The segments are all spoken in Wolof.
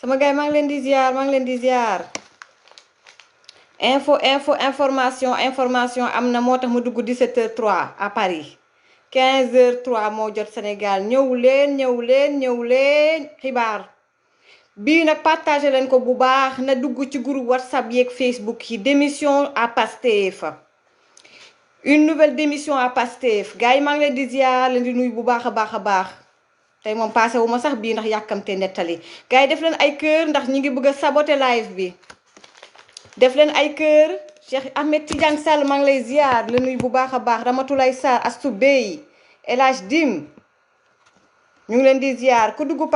sama gars yi maa ngi leen di ziar maa ngi leen di ziar information am na moo tax mu dugg 17h03 à Paris 15h03 moo jot Sénégal ñëw leen xibaar bii nag partagé leen ko bu baax na dugg ci groupe WhatsApp yeeg Facebook yi démission à Pastef une nouvelle démission à Pastef gars yi maa ngi leen di ziar leen di nuyu bu baax a baax. tey moom passé wu ma sax bii ndax yàkkamte nettali gars yi def leen ay kër ndax ñi ngi bëgg a saboter live bi def leen ay kër Cheikh Ahmed Tidiane Sall maa ngi lay ziar la nuyu bu baax a baax Ramatoulaye Sarr Astou Bey El Hadj Dim ñu ngi leen di ziar ku dugg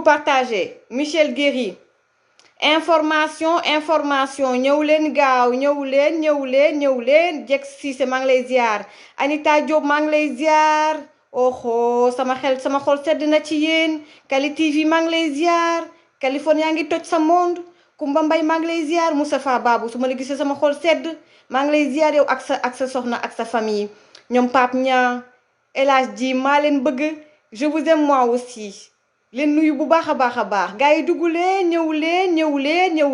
partagé Michel Guéry information ñëw leen gaaw ñëw leen Jek Cissé maa ngi lay ziar Anita Diop maa ngi lay ziar oho sama xol sedd na ci yéen Kali TV maa ngi lay ziar Californie yaa ngi toj sa monde Kumba Mbay maa ngi lay ziar Moustapha Babou su ma la gisee sama xol sedd maa ngi lay ziar yow ak sa soxna ak sa famille ñoom Pape Nia El Hadj Di maa leen bëgg je vous aime moi aussi leen nuyu bu baax a baax gars yi dugg leen ñëw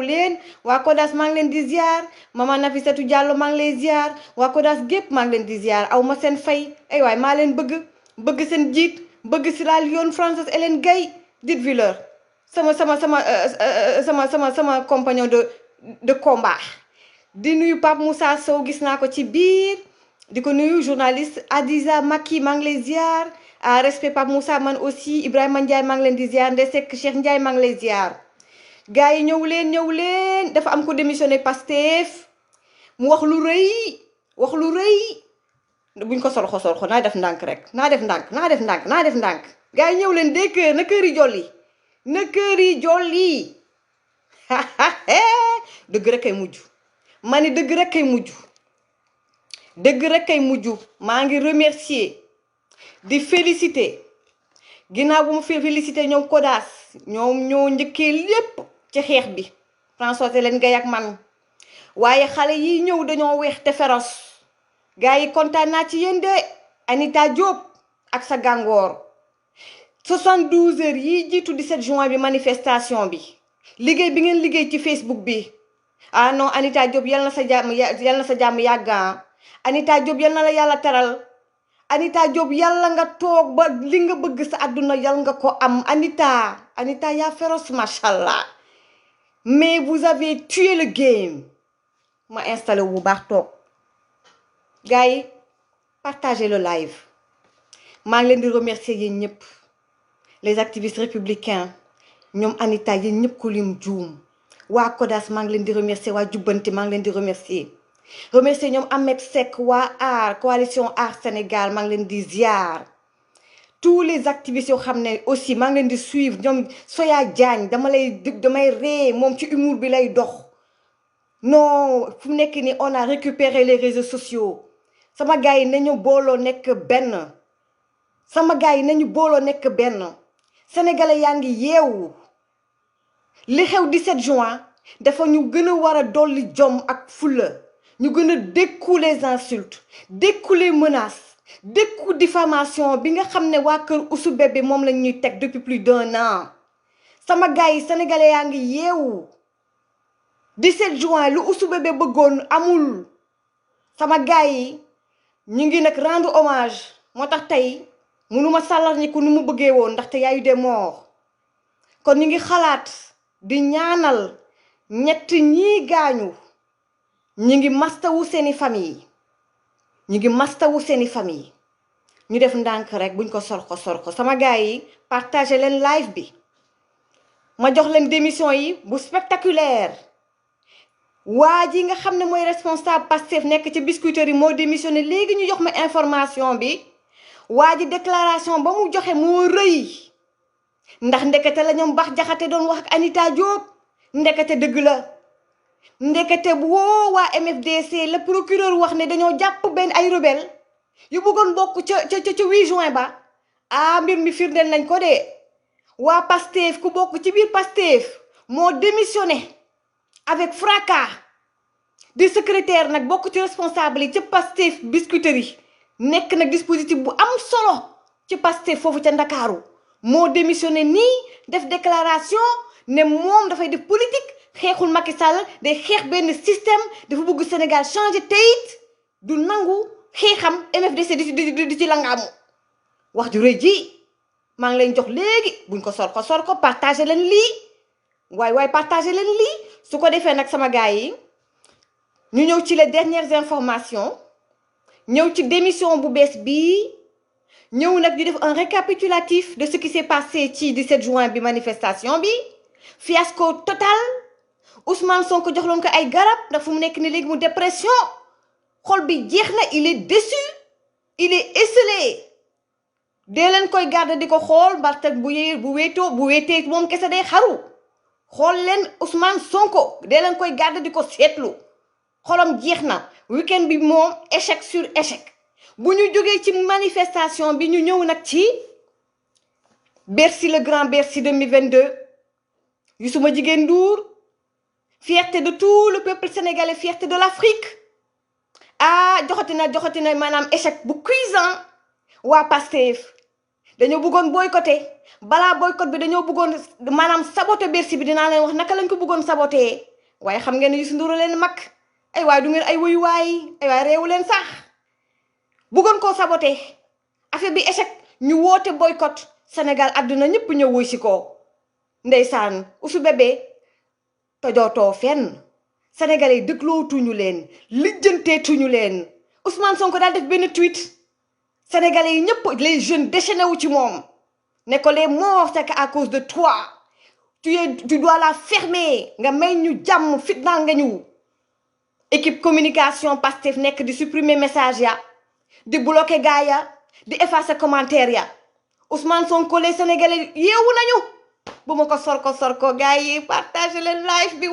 leen waa Kodas maa ngi leen di ziar Mama Nafissatou Diallo maa ngi lay ziar waa Kodas gépp maa ngi leen di ziar aw ma seen fay ay waay maa leen bëgg seen jiit bëgg Sierra Leone Frances Hélène Gaye dit Villeur sama compagnon de combat di nuyu Pape Moussa Sow gis naa ko ci biir di ko nuyu journaliste Adiza Maki maa ngi lay ziar à respect Pape Moussa man aussi Ibrahima Ndiaye maa ngi leen di ziar Ndeye Seck Cheikh Ndiaye maa ngi lay ziar gars yi ñëw leen dafa am ko démissionné Pastef mu wax lu rëy buñ ko sorxo naa def ndànk rek naa def ndànk gars yi ñëw leen des kër na kër yi jolli dëgg rek kay mujj ma ni dëgg rek kay mujj maa ngi remercier di féliciter ginnaaw bu mu féliciter ñoom Kodas ñoom ñoo njëkkee lépp ci xeex bi François Hélène Gaye ak man waaye xale yi ñëw dañoo weex te féroce gars yi kontaan naa ci yéen de Anita Diop ak sa gàngoor 72 heures yi jiitu 17 juin bi manifestation bi liggéey bi ngeen liggéey ci Facebook bi ah non Anita Diop yal na sa jàmm yàgga Anita Diop yal na la yàlla teral Anita Diop yàlla nga toog ba li nga bëgg sa àdduna yàlla nga ko am Anita yaa féroce machallah mais vous avez tué le game ma installé wu bu baax toog gars yi partagez le live maa ngi leen di remercier yéen ñëpp les activistes républicains ñoom Anita yéen ñëpp ku lim juum waa Kodas maa ngi leen di remercier waa Jubbanti maa ngi leen di remercier ñoom Ahmed Seck waa Aar coalition Aar Sénégal maa ngi leen di ziar tous les activistes yoo xam ne aussi maa ngi leen di suivre ñoom Soya Diagne damay ree moom ci humour bi lay dox non fu mu nekk nii on a récupéré les réseaux sociaux sama gars yi nañu booloo nekk benn sénégalais yaa ngi yeewu li xew 17 juin dafa ñu gën a war a dolli jom ak fulla ñu gën a dékku les insultes dékku les menaces dékku diffamation bi nga xam ne waa kër Ousou Bébé moom lañ ñuy teg depuis plus d'1 an sama gars yi sénégalais yaa ngi yeewu 17 juin lu Ousou Bébé bëggoon amul sama gars yi ñu ngi nag rendre hommage moo tax tey mënuma sàllar ñi ko nu mu bëggee woon ndaxte y a eu des morts kon ñu ngi xalaat di ñaanal ñett ñii gaañu ñu ngi mastawu seeni famille ñu def ndànk rek buñ ko sorko sama gars yi partagé leen live bi ma jox leen démission yi bu spectaculaire waa ji nga xam ne mooy responsable Pastef nekk ci Biscuiterie yi moo démissionné léegi ñu jox ma information bi waa ji déclaration ba mu joxe moo rëy ndax ndekete la ñoom Bax Jaxate doon wax ak Anita Diop ndekete dëgg la ndekete woo waa MFDC le procureur wax ne dañoo jàpp benn ay rebelle yu bëggoon bokk ca 8 juin ba mbir mi firndeel nañ ko de waa Pastef ku bokk ci biir Pastef moo démissionné avec fracas di secrétaire nag bokk ci responsable yi ca Pastef Biscuiterie yi nekk nag dispositif bu am solo ci Pastef foofu ca Ndakaaru moo démissionné nii def déclaration ne moom dafay def politique xeexul Macky Sall day xeex benn système dafa bëgg Sénégal changer teyit du nangu xeexam MFDC di ci langaamu wax ju rëy ji maa ngi leen jox léegi buñ ko sor ko partagé leen lii waay partagé leen lii su ko defee nag sama gars yi ñu ñëw ci les dernières informations ñëw ci démission bu bees bii ñëw nag di def un récapitulatif de ce qui s'est passé ci 17 juin bi manifestation bi fiasco total Ousmane Sonko joxloon ko ay garab ndax fu mu nekk ni léegi mu dépression xol bi jeex na il est déçu il est esselé dee leen koy garde di ko xool mbartak bu wéetee moom kese day xaru xool leen Ousmane Sonko dee leen koy garde di ko seetlu xolam jeex na week-end bi moom échec sur échec bu ñu jógee ci manifestation bi ñu ñëw nag ci Bercy le grand Bercy 2022 Youssouma Jigéen Ndour fierté de tout le peuple sénégalais fierté de l'Afrique joxati na maanaam échec bu cuisant waa Pastef dañoo bëggoon boycotté balaa boycott bi dañoo bëggoon maanaam saboté Bercy bi dinaa leen wax naka lañ ko bëggoon saboté waaye xam ngeen ne Youssou Ndour leen mag ay waay du ngeen ay wuyu waay ay waay réewu leen sax bëggoon koo saboté affaire bi échec ñu woote boycott Sénégal àdduna ñëpp ñëw wuy si ko ndeysaan Ousou Bébé tojootoo fenn sénégalais yi déglootuñu leen lijjanteetuñu leen Ousmane Sonko daal def benn tweet sénégalais yi ñëpp les jeunes déchaîné wu ci moom ne ko les morts c'est à cause de toi tu dois la fermer nga may ñu jàmm fitnaal nga ñu équipe communication Pastef nekk di supprimer message ya di bloquer gars ya di effacer commentaire ya Ousmane Sonko les sénégalais yeewu nañu bu ma ko sor ko gars yi partage leen live bi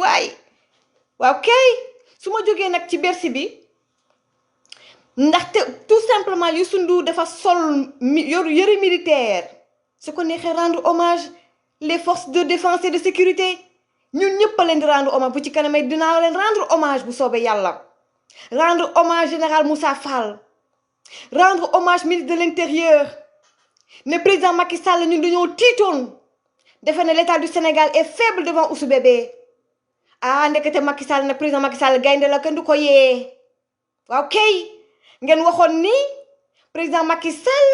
waaw kay su ma jógee nag ci Bercy bi ndaxte tout simplement Youssou Ndour dafa sol yëre militaire su ko neexee rendre hommage les forces de défense et de sécurité ñun ñëpp a leen di rendre hommage bu ci kanamee dinaa leen rendre hommage bu soobee yàlla rendre hommage général Moussa Fall rendre hommage ministre de l'intérieur ne président Macky Sall ñun dañoo tiitoon defe ne l'état du Sénégal est faible devant Ousou Bébé ndekete Macky Sall nag président Macky Sall gaynde la kenn du ko yee waaw kay ngeen waxoon ni président Macky Sall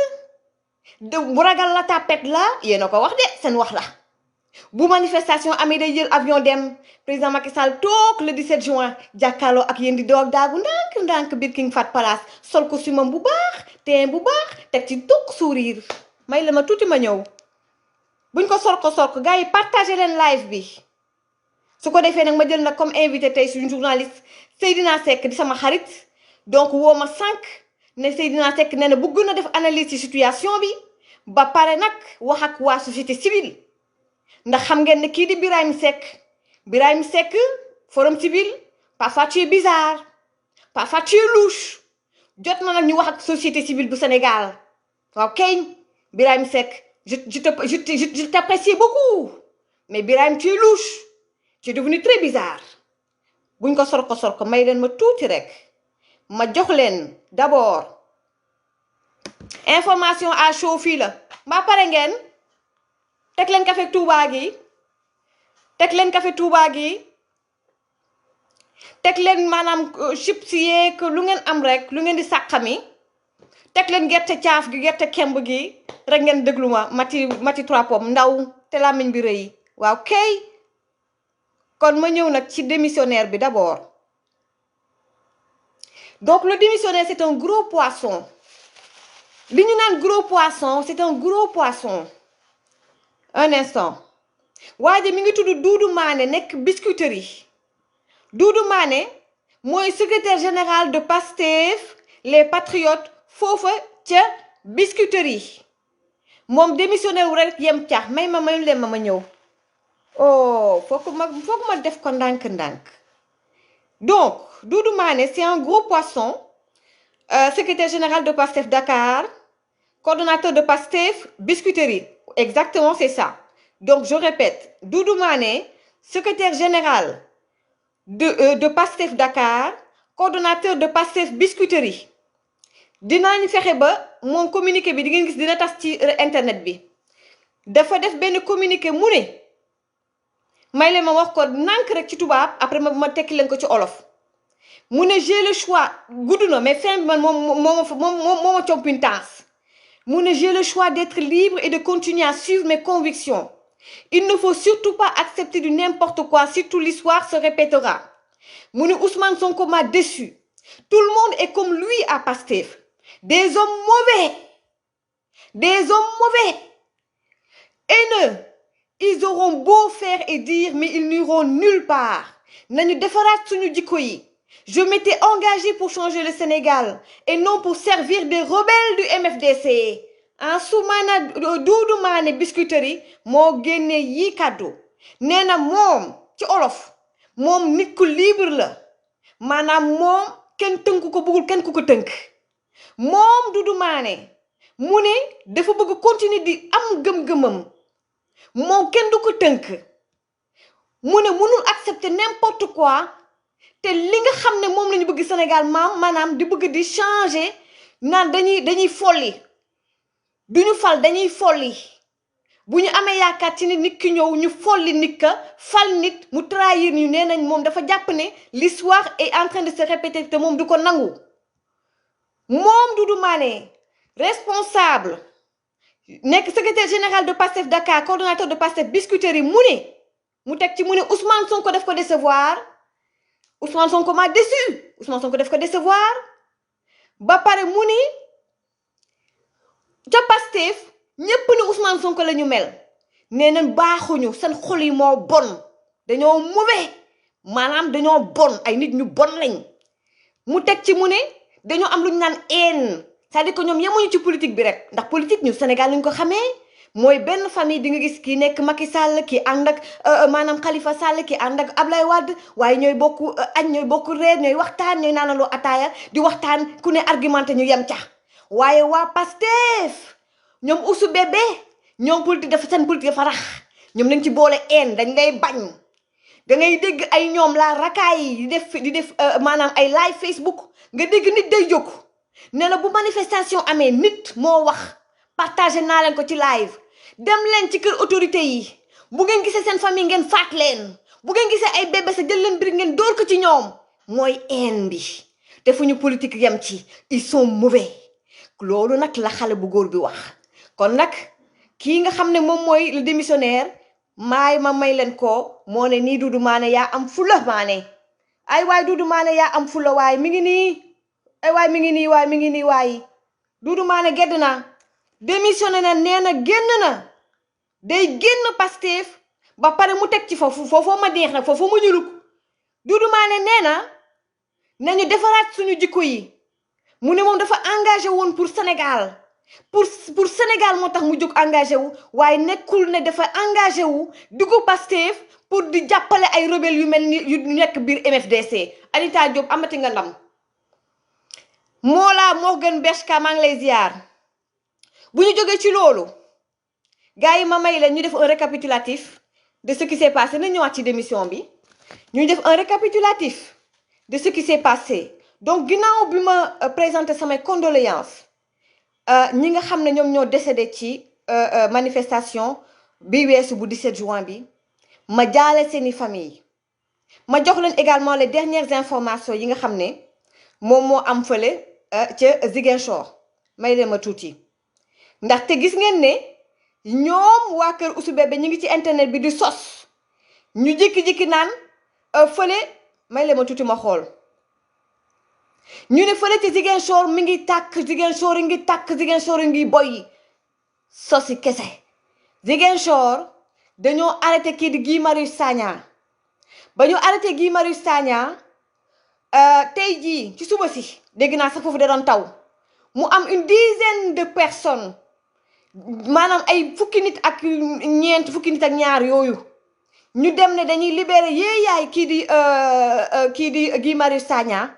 bu ragal la tapet la yéen a ko wax de seen wax la bu manifestation amee day jël avion dem président Macky Sall toog le 17 juin jàkkaarloo ak yéen di doog daagu ndànk biir King Fahd Palace sol costume bu baax teen bu baax teg ci tukk sourire may la ma tuuti ma ñëw buñ ko sol ko gars yi partagé leen live bi su ko defee nag ma jël nag comme invité tey suñu journaliste Seydina Seck di sama xarit donc woo ma sànq ne Seydina Seck nee na bëgg na def analyse ci situation bi ba pare nag wax ak waa société civile ndax xam ngeen ne kii di Birahim Seck forum civil parfois tu es bizarre parfois tu es louche jot na nag ñu wax ak société civile bu Sénégal waaw kay Birahim Seck je t'apprécie beaucoup mais Birahim tu es louche tu es devenu très bizarre buñ ko sor ko may leen ma tuuti rek ma jox leen d'abord information à chaud fii la mbaa pare ngeen teg leen café Touba gi teg leen maanaam chips yeeg lu ngeen am rek lu ngeen di sàqami teg leen gerte caaf gi gerte kemb gi rek ngeen déglu ma mati 3 pommes ndaw te làmmiñ bi rëy waaw kay kon ma ñëw nag ci démissionnaire bi d'abord donc le démissionnaire c'est un gros poisson li ñu naan gros poisson c'est un gros poisson un instant waa ji mi ngi tudd Doudou Mané nekk Biscuiterie Doudou Mané mooy secrétaire général de Pastef les Patriotes foofa ca Biscuiterie moom démissionnaire wu rek yem ca may leen ma ñëw foog ma def ko ndànk donc Doudou Mané c'est un gros poisson secrétaire général de Pastef Dakar coordonnateur de Pastef Biscuiterie exactement c'est ça donc je répète Doudou Mané secrétaire général de Pastef Dakar coordonnateur de Pastef Biscuiterie dinaañu fexe ba moom communiqué bi di ngeen gis dina tas ci internet bi dafa def benn communiqué mu ne may leen ma wax ko nànk rek ci tubaab après ma tekki leen ko ci olof mu ne j'ai le choix gudd na mais fin bi man moo compine taas mu ne j'ai le choix d'être libre et de continuer à suivre mes convictions. Il ne faut surtout pas accepter du n'importe quoi, surtout l'histoire se répétera. mu ne Ousmane Sonko m'a déçu. Tout le monde est comme lui à Pastef. Des hommes mauvais. Des hommes mauvais. Haineux. Ils auront beau faire et dire, mais ils n'iront nulle part. Nañu defaraat suñu jikko yi. Je m'étais engagée pour changer le Sénégal et non pour servir des rebelles du MFDC. En Soumana Doudou Mané Biscuiterie moo génne yi kàddu nee na moom ci olof moom nit ku libre la maanaam moom kenn tënk ko bëggul kenn ku ko tënk moom Doudou Mané mu ne dafa bëgg continuer di am gëm-gëmam moom kenn du ko tënk mu ne mënul accepter n'importe quoi te li nga xam ne moom la ñu bëgg Sénégal maanaam di bëgg di changer naan dañuy folli duñu fal dañuy folli bu ñu amee yaakaar ci nit ki ñëw ñu folli nit ka fal nit mu trahir ñu nee nañ moom dafa jàpp ne l'histoire est en train de se répéter te moom du ko nangu moom Doudou Mané responsable nekk secrétaire général de Pastef Dakar coordonnateur de Pastef Biscuiterie mu teg ci mu ne Ousmane Sonko def ko décevoir Ousmane Sonko m'a déçu Ousmane Sonko def ko décevoir ba pare mu ni ca Pastef ñépp ni Ousmane Sonko la ñu mel nee nañ baaxuñu seen xol yi moo bon dañoo mauvais maanaam dañoo bon ay nit ñu bon lañ mu teg ci mu ne dañoo am lu ñu naan haine c'est-à-dire que ñoom yemuñu ci politique bi rek ndax politique ñu Sénégal lañ ko xamee mooy benn famille di nga gis kii nekk Macky Sall kii ànd ak maanaam Khalifa Sall kii ànd ak Ablaye Wade waaye ñooy bokk añ ñooy bokk reer ñooy waxtaan ñooy naanaloo ataaya di waxtaan ku ne argumenté ñu yem ca waaye waa Pastef ñoom usu bébé ñoom politique dafa seen politique dafa rax ñoom lañ ci boole haine dañ lay bañ da ngay dégg ay ñoom la rakaay yi di def maanaam ay live Facebook nga dégg nit day jóg ne la bu manifestation amee nit moo wax partagé naa leen ko ci live dem leen ci kër autorité yi bu ngeen gisee seen famille ngeen faat leen bu ngeen gisee ay bébé sa jël leen biir ngeen dóor ko ci ñoom mooy haine bi defuñu politique yem ci ils sont mauvais loolu nag la xale bu góor bi wax kon nag kii nga xam ne moom mooy le démissionnaire ma may leen ko moo ne nii Doudou Mané yaa am fula Mané ay waay Doudou Mané yaa am fula waay mi ngi nii ay waay mi ngi nii waay Doudou Mané gedd na démissionné na nee na génn na day génn Pastef ba pare mu teg ci foofu ma neex nag foofu mu ñuluk Doudou Mané nee na nañu defaraat suñu jikko yi mu ne moom dafa engagé woon pour Sénégal pour Sénégal moo tax mu jóg engagé wu waaye nekkul ne dafa engagé wu dugg Pastef pour di jàppale ay rebelle yu mel ni yu nekk biir MFDC Anita Diop amati nga ndam Mollah Morgun Bershka maa ngi lay ziar bu ñu jógee ci loolu gars yi ma may leen ñu def un récapitulatif de ce qui s'est passé na ñëwaat ci démission bi ñu def un récapitulatif de ce qui s'est passé donc ginnaaw bi ma présenté samay condoléances ñi nga xam ne ñoom ñoo décédé ci manifestation bi weesu bu 17 juin bi ma jaale seeni famille ma jox leen également les dernières informations yi nga xam ne moom moo am fële ca Ziguinchor may leen ma tuuti ndaxte gis ngeen ne ñoom waa kër Ousou Bébé ñu ngi ci internet bi di sos ñu jékki-jékki naan fële may leen ma tuuti ma xool ñu ne fële ci Ziguinchor mi ngi tàkk Ziguinchor yi ngi tàkk Ziguinchor yi ngi boy sosi kese Ziguinchor dañoo arrêté kii di Guy Marius Sagna ba ñu arrêté Guy Marius Sagna tey jii ci suba si dégg naa sax foofu da doon taw mu am une dizaine de personnes maanaam ay fukki nit ak ñaar yooyu ñu dem ne dañuy libérer yaay kii di Guy Marius Sagna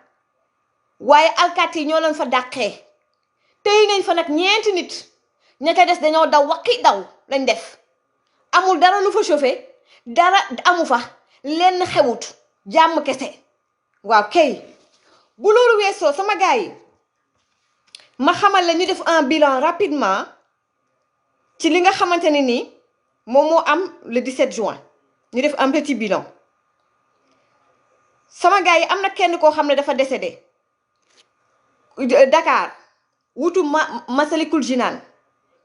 waaye alkaati yi ñoo leen fa dàqee tey nañ fa nag ñeenti nit ña ca des dañoo daw waqi daw lañ def amul dara lu fa chauffé dara amu fa lenn xewut jàmm kese waaw kay bu loolu weesoo sama gars yi ma xamal la ñu def un bilan rapidement ci li nga xamante ne nii moom moo am le 17 juin ñu def un petit bilan sama gars yi am na kenn koo xam ne dafa décédé Dakar wutu Masalikul Jinaan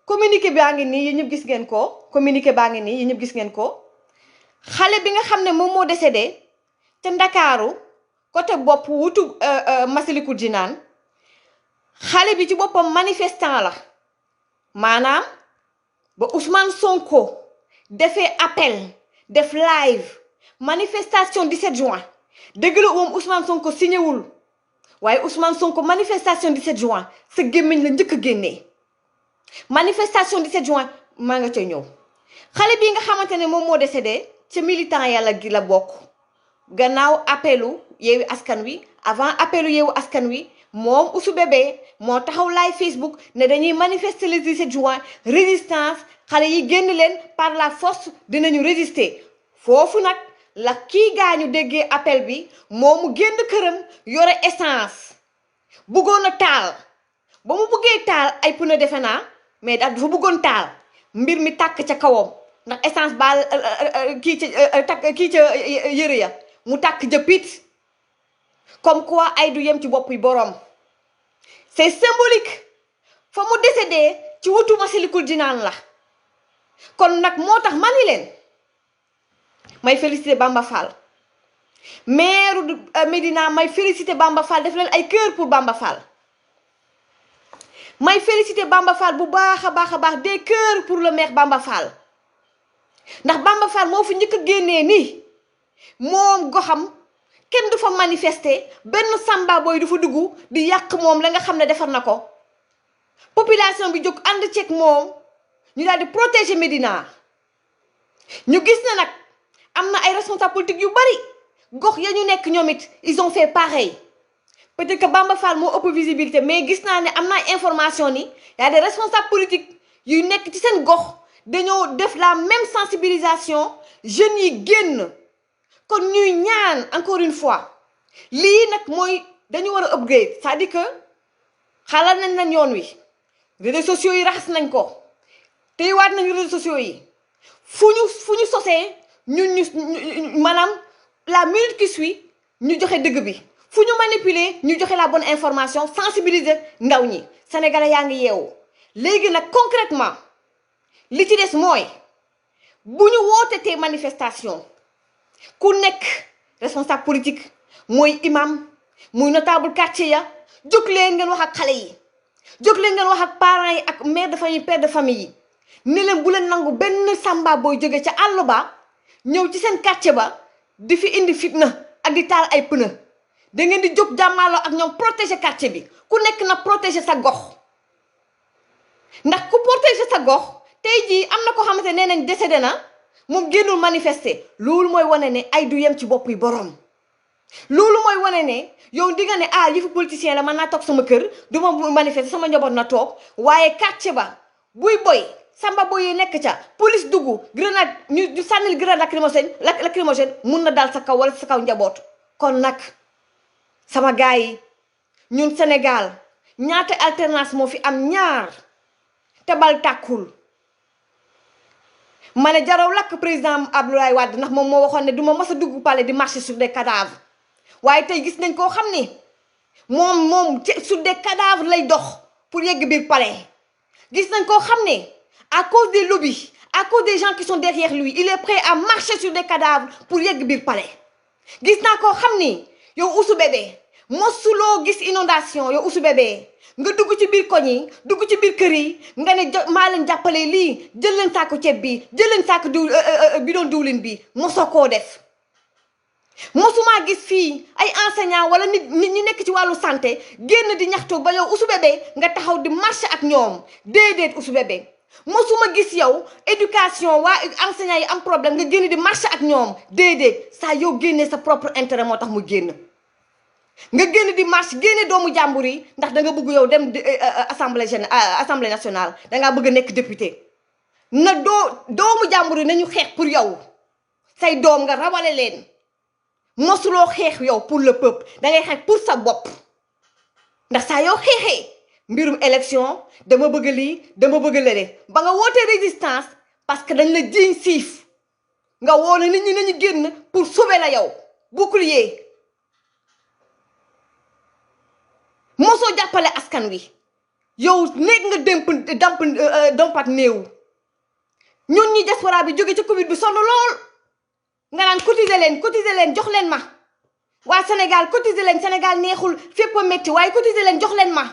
communiqué baa ngi nii yi ñëpp gis ngeen ko communiqué baa ngi nii yi ñëpp gis ngeen ko xale bi nga xam ne moom moo décédé te Ndakaaru côté bopp wutu Masalikul Jinaan xale bi ci boppam manifestant la maanaam ba Ousmane Sonko defee appel def live manifestation 17 juin dëgg la moom Ousmane Sonko signé wul waaye Ousmane Sonko manifestation 17 juin sa gémmiñ la njëkk a génnee manifestation 17 juin maa nga ca ñëw xale bii nga xamante ne moom moo décédé ca militant yàlla gi la bokk gannaaw appelu Yewwi Askan Wi avant appelu Yewwi Askan Wi moom Ousou Bébé moo taxaw live Facebook ne dañuy manifester le 17 juin résistance xale yi génn leen par la force dinañu résister foofu nag la kii gaañu déggee appel bi moomu génn këram yore essence bëggoon a taal ba mu bëggee taal ay pneu defe naa mais dafa bëggoon taal mbir mi tàkk ca kawam ndax essence ba kii ca yëre ya mu tàkk jëppit comme quoi ay du yem ci bopp yi borom c'est symbolique fa mu décédé ci wutu Masalikul Jinaan la kon nag moo tax ma ni leen may féliciter Bamba Fall maire Médina may féliciter Bamba Fall def leen ay cœur pour Bamba Fall may féliciter Bamba Fall bu baax a baax des cœurs pour le maire Bamba Fall ndax Bamba Fall moo fi njëkk a génnee nii moom goxam kenn du fa manifester benn samba boy du fa dugg di yàq moom la nga xam ne defar na ko population bi jóg ànd ceeg moom ñu daal di protéger Médina ñu gis ne nag am na ay responsables politiques yu bari gox ya ñu nekk ñoom it ils ont fait pareil peut-être que Bamba Fall moo ëpp visibilité mais gis naa ne am na information ni y a des responsables politiques yu nekk ci seen gox dañoo def la même sensibilisation jeunes yi génn kon ñuy ñaan encore une fois lii nag mooy dañu war a upgrade c'est-à-dire que xalaat nañ yoon wi réseaux sociaux yi raxas nañ ko téyewaat nañu réseaux sociaux yi fu ñu sosee ñu maanaam la minute qui suit ñu joxe dëgg bi fu ñu manipuler ñu joxe la bonne information sensibiliser ndaw ñi sénégalais yaa ngi yeewu léegi nag concrètement li ci des mooy bu ñu wootetee manifestation ku nekk responsable politique mooy imam muy notable quartier ya jóg leen ngeen wax ak xale yi jóg leen ngeen wax ak parents yi ak mère de famille père de famille yi ne leen bu leen nangu benn samba booy jóge ca àll ba ñëw ci seen quartier ba di fi indi fitna ak di taal ay pneu da ngeen di jóg jàmmaloo ak ñoom protéger quartier bi ku nekk na protéger sa gox ndax ku protéger sa gox tey jii am na ko xamante nee nañ décédé na moom génnul manifester loolu mooy wane ne ay du yem ci bopp yi borom loolu mooy wane ne yow di nga ne yëfu politicien la man naa toog sama kër du ma manifester sama njaboot na toog waaye quartier ba buy boy samba boy yi nekk ca police dugg grenade ñu sànnil grenade lacrymogène mun na dal sa kaw wala sa kaw njaboot kon nag sama gars yi ñun Sénégal ñaata alternance moo fi am ñaar te bal tàkkul ma ne jaraw lakk président Abdoulaye Wade ndax moom moo waxoon ne du ma mës a dugg palais di marcher sur des cadavres waaye tey gis nañ koo xam ni moom sur des cadavres lay dox pour yegg biir palais gis nañ koo xam ne à cause des lobbies à cause des gens qui sont derrière lui il est prêt à marcher sur des cadavres pour yegg biir palais gis naa koo xam ni yow Ousou Bébé mosuloo gis inondation yow Ousou Bébé nga dugg ci biir koñ yi dugg ci biir kër yi nga ne maa leen jàppale lii jël leen saako ceeb bi jël leen saako bidon diwlin bi mosoo koo def mosumaa gis fii ay enseignants wala nit ñi nekk ci wàllu santé génn di ñaxtu ba yow Ousou Bébé nga taxaw di marché ak ñoom déedéet Ousou Bébé mosuma gis yow éducation waa enseignants yi am problème nga génn di marché ak ñoom déedéet saa yow génnee sa propre intérêt moo tax mu génn nga génn di marche génne doomu jàmbur yi ndax da nga bëgg yow dem assemblée nationale da ngaa bëgg a nekk député na doomu jàmbur yi nañu xeex pour yow say doom nga rawale leen mosuloo xeex yow pour le peuple da ngay xeex pour sa bopp ndax saa yow xeexee mbirum élection dama bëgg lii dama bëgg lële ba nga wootee résistance parce que dañ la jiiñ siif nga woone nit ñi nañu génn pour sauver la yow bouclier mosoo jàppale askan wi yow nekk nga dompat néew ñun ñi diaspora bi jóge ci Covid bi sonn lool nga naan cotiser leen jox leen ma waa Sénégal cotiser leen Sénégal neexul fépp a métti waaye cotiser leen jox leen ma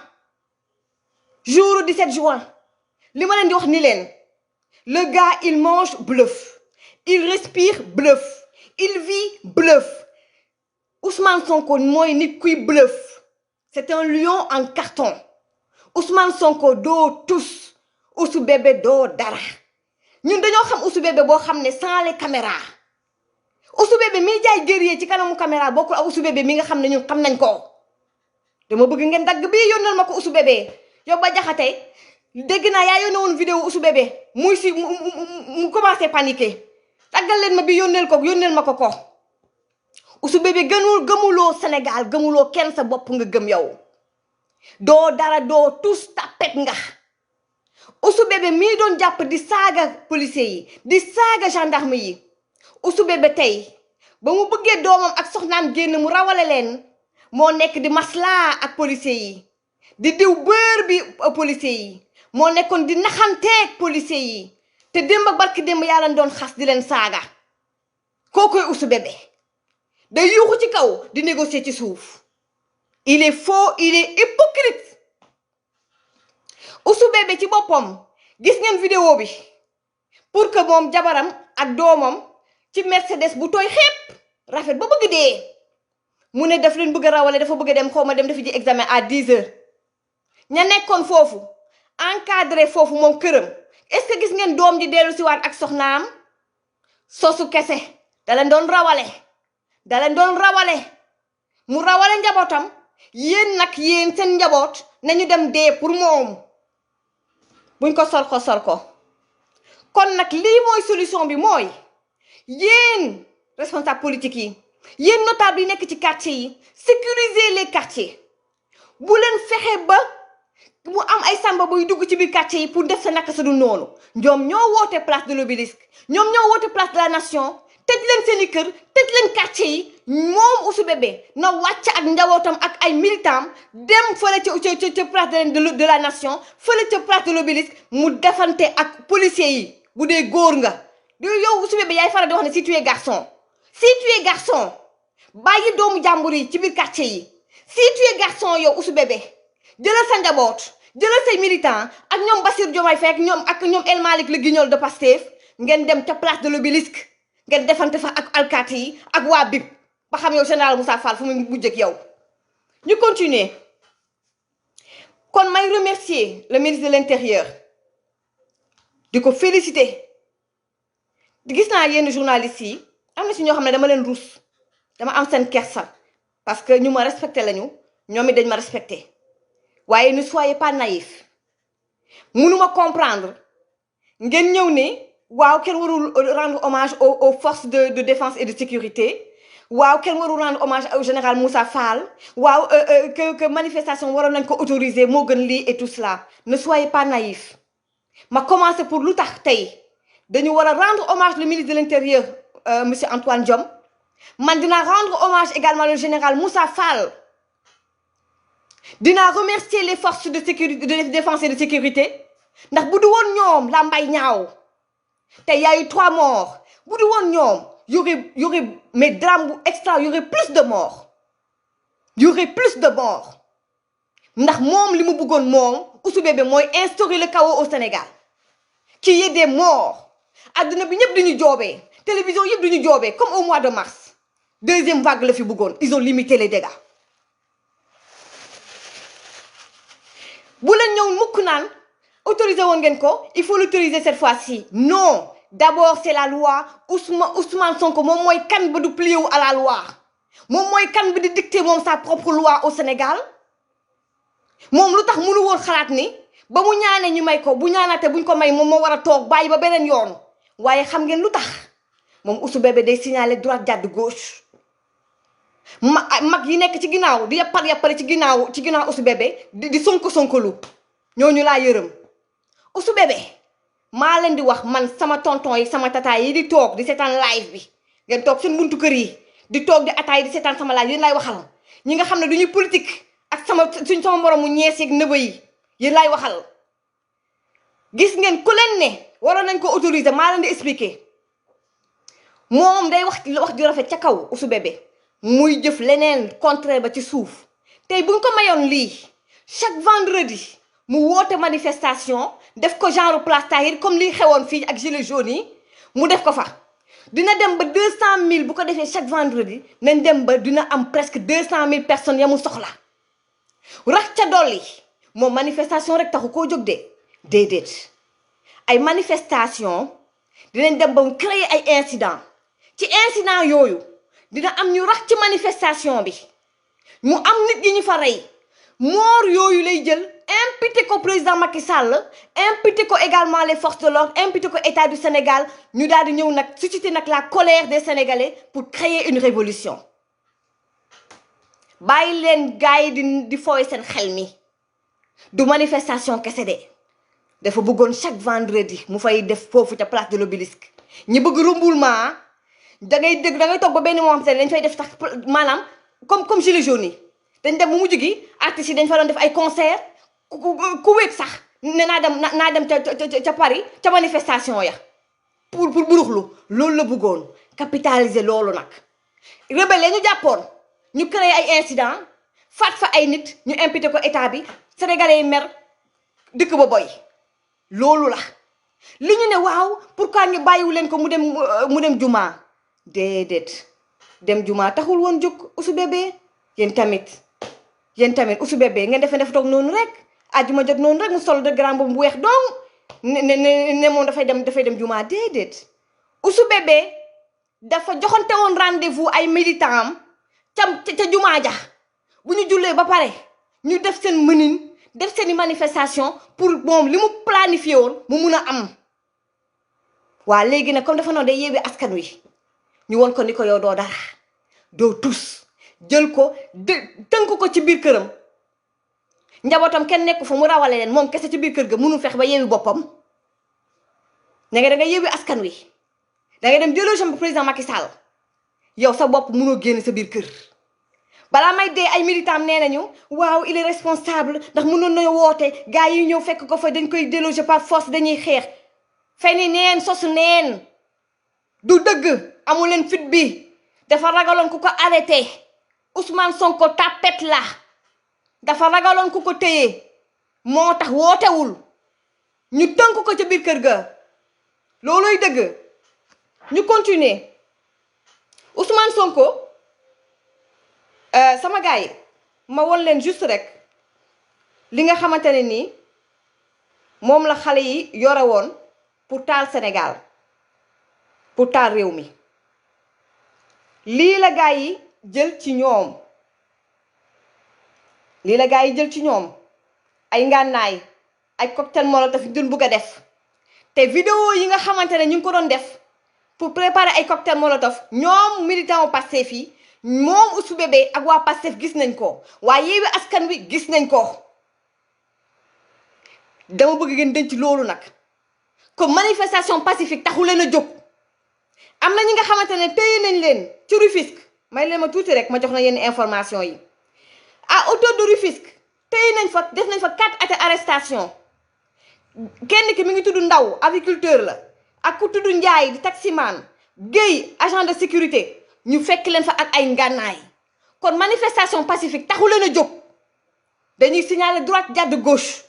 jour 17 juin li ma leen di wax ni leen le gars il mange bluff il respire bluff il vit bluff Ousmane Sonko mooy nit kuy bluff c'est un lion en carton Ousmane Sonko doo tus Ousou Bébé doo dara ñun dañoo xam Ousou Bébé boo xam ne sans les caméras Ousou Bébé mi jaay guerrier ci kanamu caméra bokkul ak Ousou Bébé mi nga xam ne ñun xam nañ ko dama bëgg ngeen dagg bii yónnal ma ko Ousou Bébé yow ba jaxate dégg naa yaa yónnee woon vidéo Ousou Bébé muy si mu commencé paniquer daggal leen ma bi yónneel ma ko Ousou Bébé gëmuloo Sénégal gëmuloo kenn sa bopp nga gëm yow doo dara doo tous tapet nga Ousou Bébé mii doon jàpp di saaga policiers yi di saaga gendarme yi Ousou Bébé tey ba mu bëggee doomam ak soxnaam génn mu rawale leen moo nekk di maslaa ak policiers yi di diw bër bi policiers yi moo nekkoon di naxanteeg policiers yi te démb ak barki démb yaa leen doon xas di leen saaga kookoy Ousou Bébé day yuuxu ci kaw di négocier ci suuf il est faux il est hypocrite Ousou Bébé ci boppam gis ngeen vidéo bi pour que moom jabaram ak doomam ci Mercedes bu tooy xepp rafet ba bëgg dee mu ne daf leen bëgg a rawale dafa bëgg a dem xaw ma dem dafa ji examen à 10 heures ña nekkoon foofu encadré foofu moom këram est-ce que gis ngeen doom ji dellu si waat ak soxnaam sosu kese da leen doon rawale mu rawale njabootam yéen nag yéen seen njaboot nañu dem dee pour moom buñ ko sol ko kon nag lii mooy solution bi mooy yéen responsable politique yi yéen notable yi nekk ci quartier yi sécuriser les quartiers bu leen fexe ba mu am ay samba buy dugg ci biir quartier yi pour def sa naka sa du noonu ñoom ñoo woote place de l'Obélisque ñoom ñoo woote place de la nation tëj leen seeni kër tëj leen quartier yi moom Ousou Bébé na wàcc ak njabootam ak ay militants dem fële ca place de la nation fële ca place de l'Obélisque mu defante ak policiers yi bu dee góor nga yow Ousou Bébé yaay faral di wax ne si tu es garçon bàyyi doomu jàmbur yi ci biir quartier yi si tu es garçon yow Ousou Bébé jëlal sa njaboot jëlal say militants ak ñoom Bassirou Diomaye Faye ak ñoom El Malick le guignol de Pastef ngeen dem ca place de l'Obélisque ngeen defante fa ak alkaati yi ak waa BIP ba xam yow général Moussa Fall fu mu mujj ak yow ñu continuer kon may remercier le ministre de l'Intérieur di ko féliciter di gis naa yenn journalistes yi am na si ñoo xam ne dama leen ruus dama am seen kersa parce que ñu ma respecté lañu ñoom it dañ ma respecté waaye ne soyez pas naïf mënuma comprendre ngeen ñëw ne waaw kenn warul rendre hommage aux forces de défense et de sécurité waaw kenn warul rendre hommage au général Moussa Fall waaw que manifestation waroon nañ ko autoriser moo gën lii et tout cela ne soyez pas naïf ma commencé pour lu tax tey dañu war a rendre hommage le ministre de l'Intérieur monsieur Antoine Diome man dinaa rendre hommage également le général Moussa Fall dinaa remercier les forces de sécurité de défense et de sécurité ndax bu du woon ñoom la mbay ñaaw te y a eu 3 morts bu du woon ñoom y aurait mais drame bu extra y aurait plus de morts ndax moom li mu bëggoon moom Ousou Bébé mooy instaurer le chaos au Sénégal qu'il y ait des morts adduna bi ñëpp duñu joobee télévision yëpp duñu joobee comme au mois de mars 2e vague la fi bëggoon ils ont limité les dégâts bu leen ñëw mukk naan autorisé woon ngeen ko il faut l'autoriser cette fois-ci non d'abord c'est la loi Ousmane Sonko moom mooy kan ba du plié wu à la loi moom mooy kan bi di dicter moom sa propre loi au Sénégal moom lu tax mënu woon xalaat ni ba mu ñaanee ñu may ko bu ñaanaate buñ ko may moom moo war a toog bàyyi ba beneen yoon waaye xam ngeen lu tax moom Ousou Bébé day signaler droite jàdd gauche mag yi nekk ci ginnaaw di yappale ci ginnaaw Ousou Bébé di sonko lu ñooñu laa yërëm Ousou Bébé maa leen di wax man sama tonton yi sama tata yi di toog di seetaan live bi ngeen toog seen buntu kër yi di toog di ataay di seetaan sama live yéen laay waxal ñi nga xam ne duñuy politique ak sama moromu ñees yeeg nëba yi yéen laay waxal. gis ngeen ku leen ne waroon nañ ko autoriser maa leen di expliquer moom day wax ju rafet ca kaw Ouzou Bébé muy jëf leneen contraire ba ci suuf tey buñ ko mayoon lii chaque vendredi mu woote manifestation def ko genre place Tahir comme lii xewoon fii ak gilets jaunes yi mu def ko fa dina dem ba 200 000 bu ko defee chaque vendredi nañ dem ba dina am presque 200 000 personnes ya mu soxla rax ca dolli moom manifestation rek taxu koo jóg de déedéet ay manifestation dinañ dem ba mu créer ay incident ci incident yooyu dina am ñu rax ci manifestation bi mu am nit yi ñu fa rey moor yooyu lay jël imputé ko président Macky Sall imputé ko également les forces de l'ordre imputé ko état du Sénégal ñu daal di ñëw nag susciter nag la colère des Sénégalais pour créer une révolution bàyyi leen gars yi di fooy seen xel mi du manifestation kese de dafa bëggoon chaque vendredi mu fay def foofu ca place de l'Obélisque ñi bëgg remoulement da ngay toog ba benn moment dañ fay def tax maanaam comme gilets jaunes yi dañ dem bu mujj gi artistes yi dañ fa doon def ay concert ku wéet sax ne naa dem ca Paris ca manifestation ya pour buruxlu loolu la bëggoon capitaliser loolu nag rebelle ñu jàppoon ñu créer ay incident faat fa ay nit ñu imputé ko état bi sénégalais yi mer dëkk ba boy loolu la li ñu ne waaw pourquoi ñu bàyyiwu leen ko mu dem jumaa déedéet dem jumaa taxul woon jóg Ouzou Bébé yéen tamit Ouzou Bébé ngeen defe toog noonu rek àjjuma jot noonu rek mu sol de grand boobu bu weex donc ne moom dafay dem jumaa déedéet Ouzou Bébé dafa joxante woon rendez-vous ay militants am ca jumaa ja bu ñu jullee ba pare ñu def seen mënin def seeni manifestation pour moom li mu planifié woon mu mun a am waa léegi nag comme dafa noonu day yeewi askan wi ñu won ko ni ko yow doo dara doo tus jël ko tënk ko ci biir këram njabootam kenn nekku fa mu rawale leen moom kese ci biir kër ga mënul fex ba yeewi boppam da nga yeewi askan wi da ngay dem déloger président Macky Sall yow sa bopp mënoo génn sa biir kër balaa may dee ay militants nee nañu waaw il est responsable ndax mënoon na woote gars yi ñëw fekk ko fa dañ koy déloger par force dañuy xeex feni neen sosu neen du dëgg amu leen fit bi dafa ragaloon ku ko arrêté Ousmane Sonko tapet la dafa ragaloon ku ko téye moo tax wootewul ñu tënk ko ca biir kër ga looluy dëgg ñu continuer Ousmane Sonko sama gars yi ma won leen juste rek li nga xamante ne nii moom la xale yi yore woon pour taal Sénégal pour taal réew mi lii la gars yi jël ci ñoom ay ngànnaay ay cocktail molotov duñ bugg a def te vidéo yi nga xamante ne ñu ngi ko doon def pour préparer ay cocktail molotov ñoom militant u Pastef fii moom Ouzou Bébé ak waa Pastef gis nañ ko waaye Yewwi Askan Wi gis nañ ko dama bëgg ngeen denc loolu nag comme manifestation pacifique taxu leen a jóg am na ñi nga xamante ne téye nañ leen ci Rufisque may leen ma tuuti rek ma jox na yenn information yi à hauteur de Rufisque téye nañ fa def nañ fa 4 arrestations kenn ki mi ngi tudd Ndaw agriculteur la ak ku tudd Njaay di taximan Guèye agent de sécurité ñu fekk leen fa ak ay ngànnaay kon manifestation pacifique taxu leen a jóg dañuy signaler droite jàdd gauche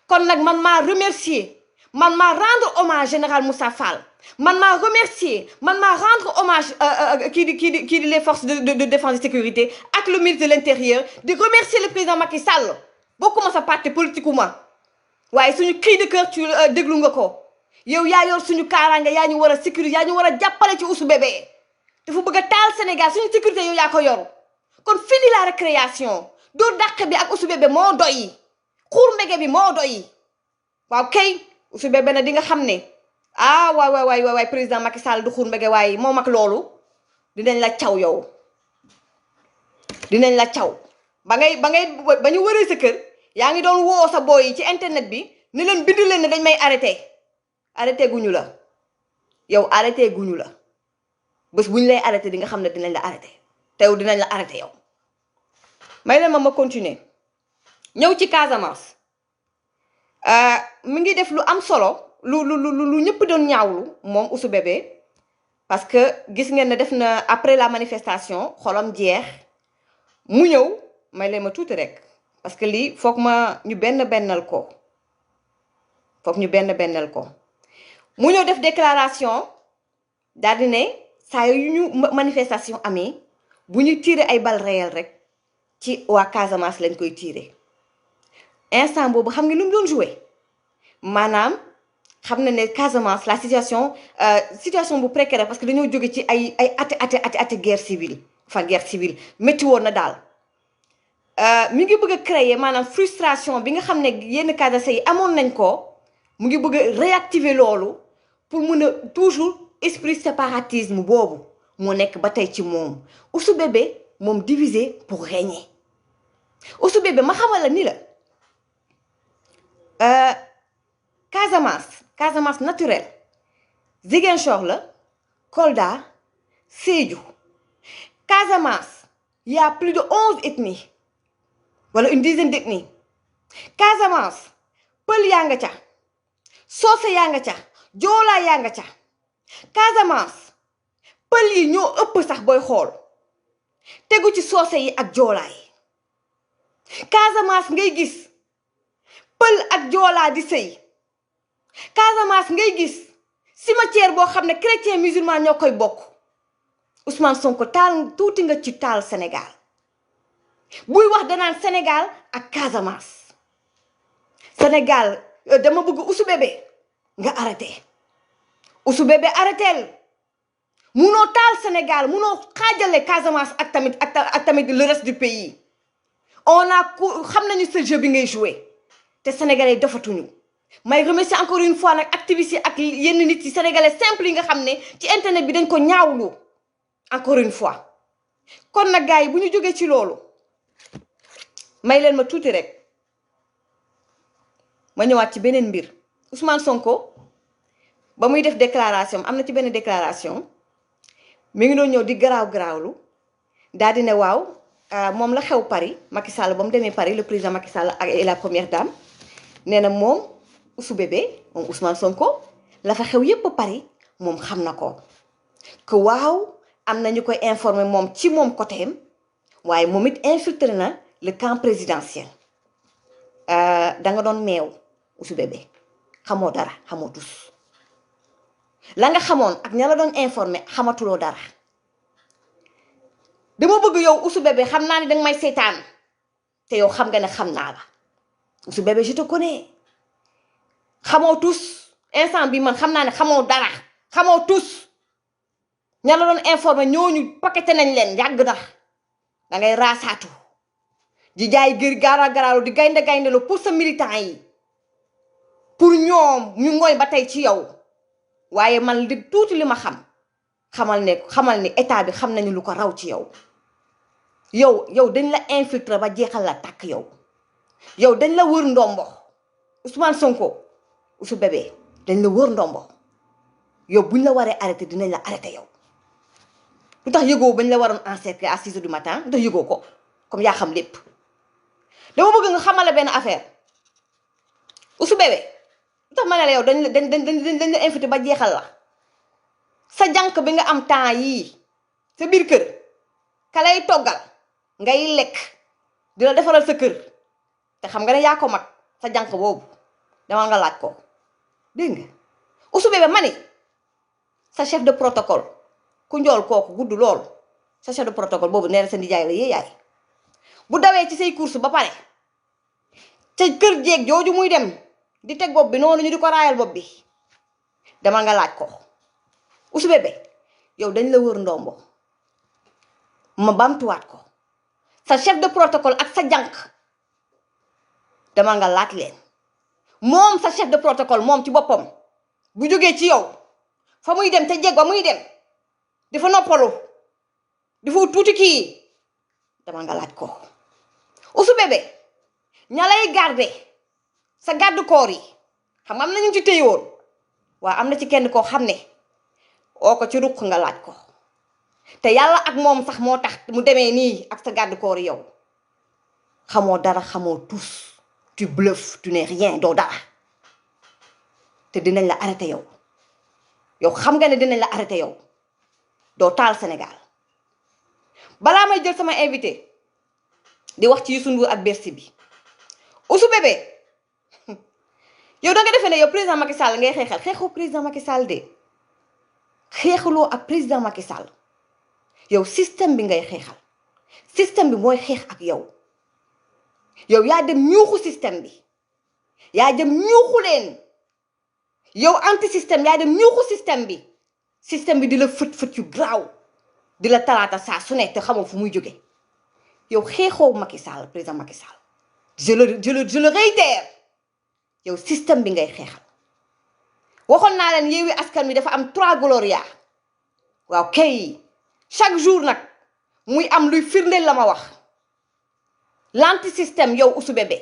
kon nag man maa remercier man maa rendre hommage général Moussa Fall man maa remercier man maa rendre hommage kii di les forces de défense et sécurité ak le ministre de l'intérieur di remercier le président Macky Sall bokkuma sa parti politiquement waaye suñu cri de cœur ci déglu nga ko yow yaa yor suñu kaaraange yaa ñu war a sécuriser yaa ñu war a jàppale ci Ouzou Bébé dafa bëgg a taal Sénégal suñu sécurité yow yaa ko yor kon fini la récréation doo dàq bi ak Ouzou Bébé moo doy xuur mbege bi moo doy waaw kay Ouzou Bébé na di nga xam ne ah waay président Macky Sall du xuur mbege waaye moom ak loolu dinañ la caw yow dinañ la caw ba ñu wëree sa kër yaa ngi doon woo sa boy yi ci internet bi ne leen bind leen ne dañ may arrêté arrêté guñu la yow arrêté guñu la bés bu ñu lay arrêté di nga xam ne dinañ la arrêté te yow dinañ la arrêté yow. may leen ma continuer ñëw ci Casamance mi ngi def lu am solo lu ñëpp doon ñaawlu moom Ousou Bébé parce que gis ngeen ne def na après la manifestation xolam jeex mu ñëw may leen ma tuuti rek parce que lii foog ma ñu bennal ko mu ñëw def déclaration daal di ne saa yu ñu manifestation amee bu ñu tiire ay balles réelles rek ci waa Casamance lañ koy tiire instant boobu xam nga lu mu doon joué maanaam xam na ne Casamance la situation bu précaire parce que dañoo jóge ci ay ati guerre civile métti woon na daal mi ngi bëgg a créer maanaam frustration bi nga xam ne yenn Casamance yi amoon nañ ko mu ngi bëgg a réactiver loolu pour mun a toujours esprit séparatisme boobu moo nekk ba tey ci moom. Ousou Bébé moom diviser pour régner. Ousou Bébé ma xamal la ni la Casamance naturel Ziguinchor la Kolda Sédhiou Casamance y a plus de 11 ethnies wala une dizaine d'ethnies. Casamance pël yaa nga ca soose yaa nga ca joolaa yaa nga ca Casamance pël yi ñoo ëpp sax booy xool tegu ci soose yi ak joolaa yi. Casamance ngay gis pël ak joolaa di sëy. Casamance ngay gis cimetière boo xam ne chrétien musulman ñoo koy bokk. Ousmane Sonko taal tuuti nga ci taal Sénégal buy wax danaan Sénégal ak Casamance. Sénégal dama bëgg Ousou Bébé nga arrêté Ousou Bébé arrêteel munoo taal Sénégal munoo xaajale Casamance ak tamit le reste du pays. xam nañu ce jeu bi ngay joué te sénégalais dofatuñu. may remercier encore une fois nag activistes yi ak yenn nit yi sénégalais simple yi nga xam ne ci internet bi dañ ko ñaawlu encore une fois. kon nag gars yi bu ñu jógee ci loolu may leen ma tuuti rek ma ñëwaat ci beneen mbir. Ousmane Sonko ba muy def déclaration am na ci benn déclaration mi ngi doon ñëw di garaawlu daal di ne waaw moom la xew Paris Macky Sall ba mu demee Paris le président Macky Sall ak la première dame nee na moom Ousou Bébé moom Ousmane Sonko la fa xew yépp Paris moom xam na ko que waaw am na ñu koy informer moom ci moom côté am waaye moom it infiltré na le camp présidentiel. da nga doon meew Ousou Bébé xamoo dara xamoo tus la nga xamoon ak ña la doon informer xamatuloo dara. dama bëgg yow Ousou Bébé xam naa ne danga may seetaan te yow xam nga ne xam naa la Ousou Bébé je te connais xamoo tus instant bi man xam naa ne xamoo dara xamoo tus ña la doon informer ñooñu paqueté nañ leen yàgg na da ngay raasaatu di jaay gër garaalu di gaynde lu pour sa militant yi pour ñoom ñu ngooy ba tey ci yow waaye man li tuuti li ma xamal ne état bi xam nañu lu ko raw ci yow dañ la infiltrer ba jeexal la tàkk yow dañ la wër ndombo Ousmane Sonko Ousou Bébé dañ la wër ndombo yow buñ la waree arrêté dinañ la arrêté yow. lu tax yëgoo bañ la waroon encercler à 6 heures du matin lu tax yëgoo ko comme yaa xam lépp. dama bëgg nga xamale benn affaire Ousou Bébé lu tax ma ne la yow dañ la invité ba jeexal la sa jànq bi nga am temps yii sa biir kër ka lay toggal ngay lekk di la defaral sa kër te xam nga ne yaa ko mag sa jànq boobu demal nga laaj ko dégg nga. Ousou Bébé ma ni sa chef de protocole ku njool kooku gudd lool sa chef de protocole boobu nee na sa nijaay la yaay bu dawee ci say course ba pare ca kër jeeg jooju muy dem di teg bopp bi noonu ñu di ko raayal bopp bi demal nga laaj ko. Ousou Bébé yow dañ la wër ndombo ma bamtuwaat ko sa chef de protocole ak sa jànq demal nga laaj leen. moom sa chef de protocole moom ci boppam bu jógee ci yow fa muy dem te jeeg ba muy dem di fa noppalu di fa tuuti kii demal nga laaj ko. Ousou Bébé ña lay garde sa garde corps yi xam nga am na ñu ci téye woon waaw am na ci kenn koo xam ne oo ko ci ruq nga laaj ko te yàlla ak moom sax moo tax mu demee nii ak sa garde corps yow xamoo dara xamoo tous tu bluffes tu n'es rien doo dara te dinañ la arrêté yow xam nga ne dinañ la arrêté yow doo taal Sénégal balaa may jël sama invité di wax ci Youssou Ndour ak Bercy bi Ouzou Bébé yow da nga defee ne yow président Macky Sall ngay xeexal xeexoo président Macky Sall de xeexuloo ak président Macky Sall yow système bi ngay xeexal système bi mooy xeex ak yow yaa dem ñuuxu système bi yaa dem ñuuxu leen yow anti système yaa dem ñuuxu système bi di la fët yu graaw di la talaata saa su ne te xamoo fu muy jóge yow xeexoo Macky Sall président Macky Sall je le réitère yow système bi ngay xeexal waxoon naa leen Yewwi Askan Wi dafa am 3 gloria waaw kay chaque jour nag muy am luy firndeel la ma wax l'anti système yow Ouzou Bébé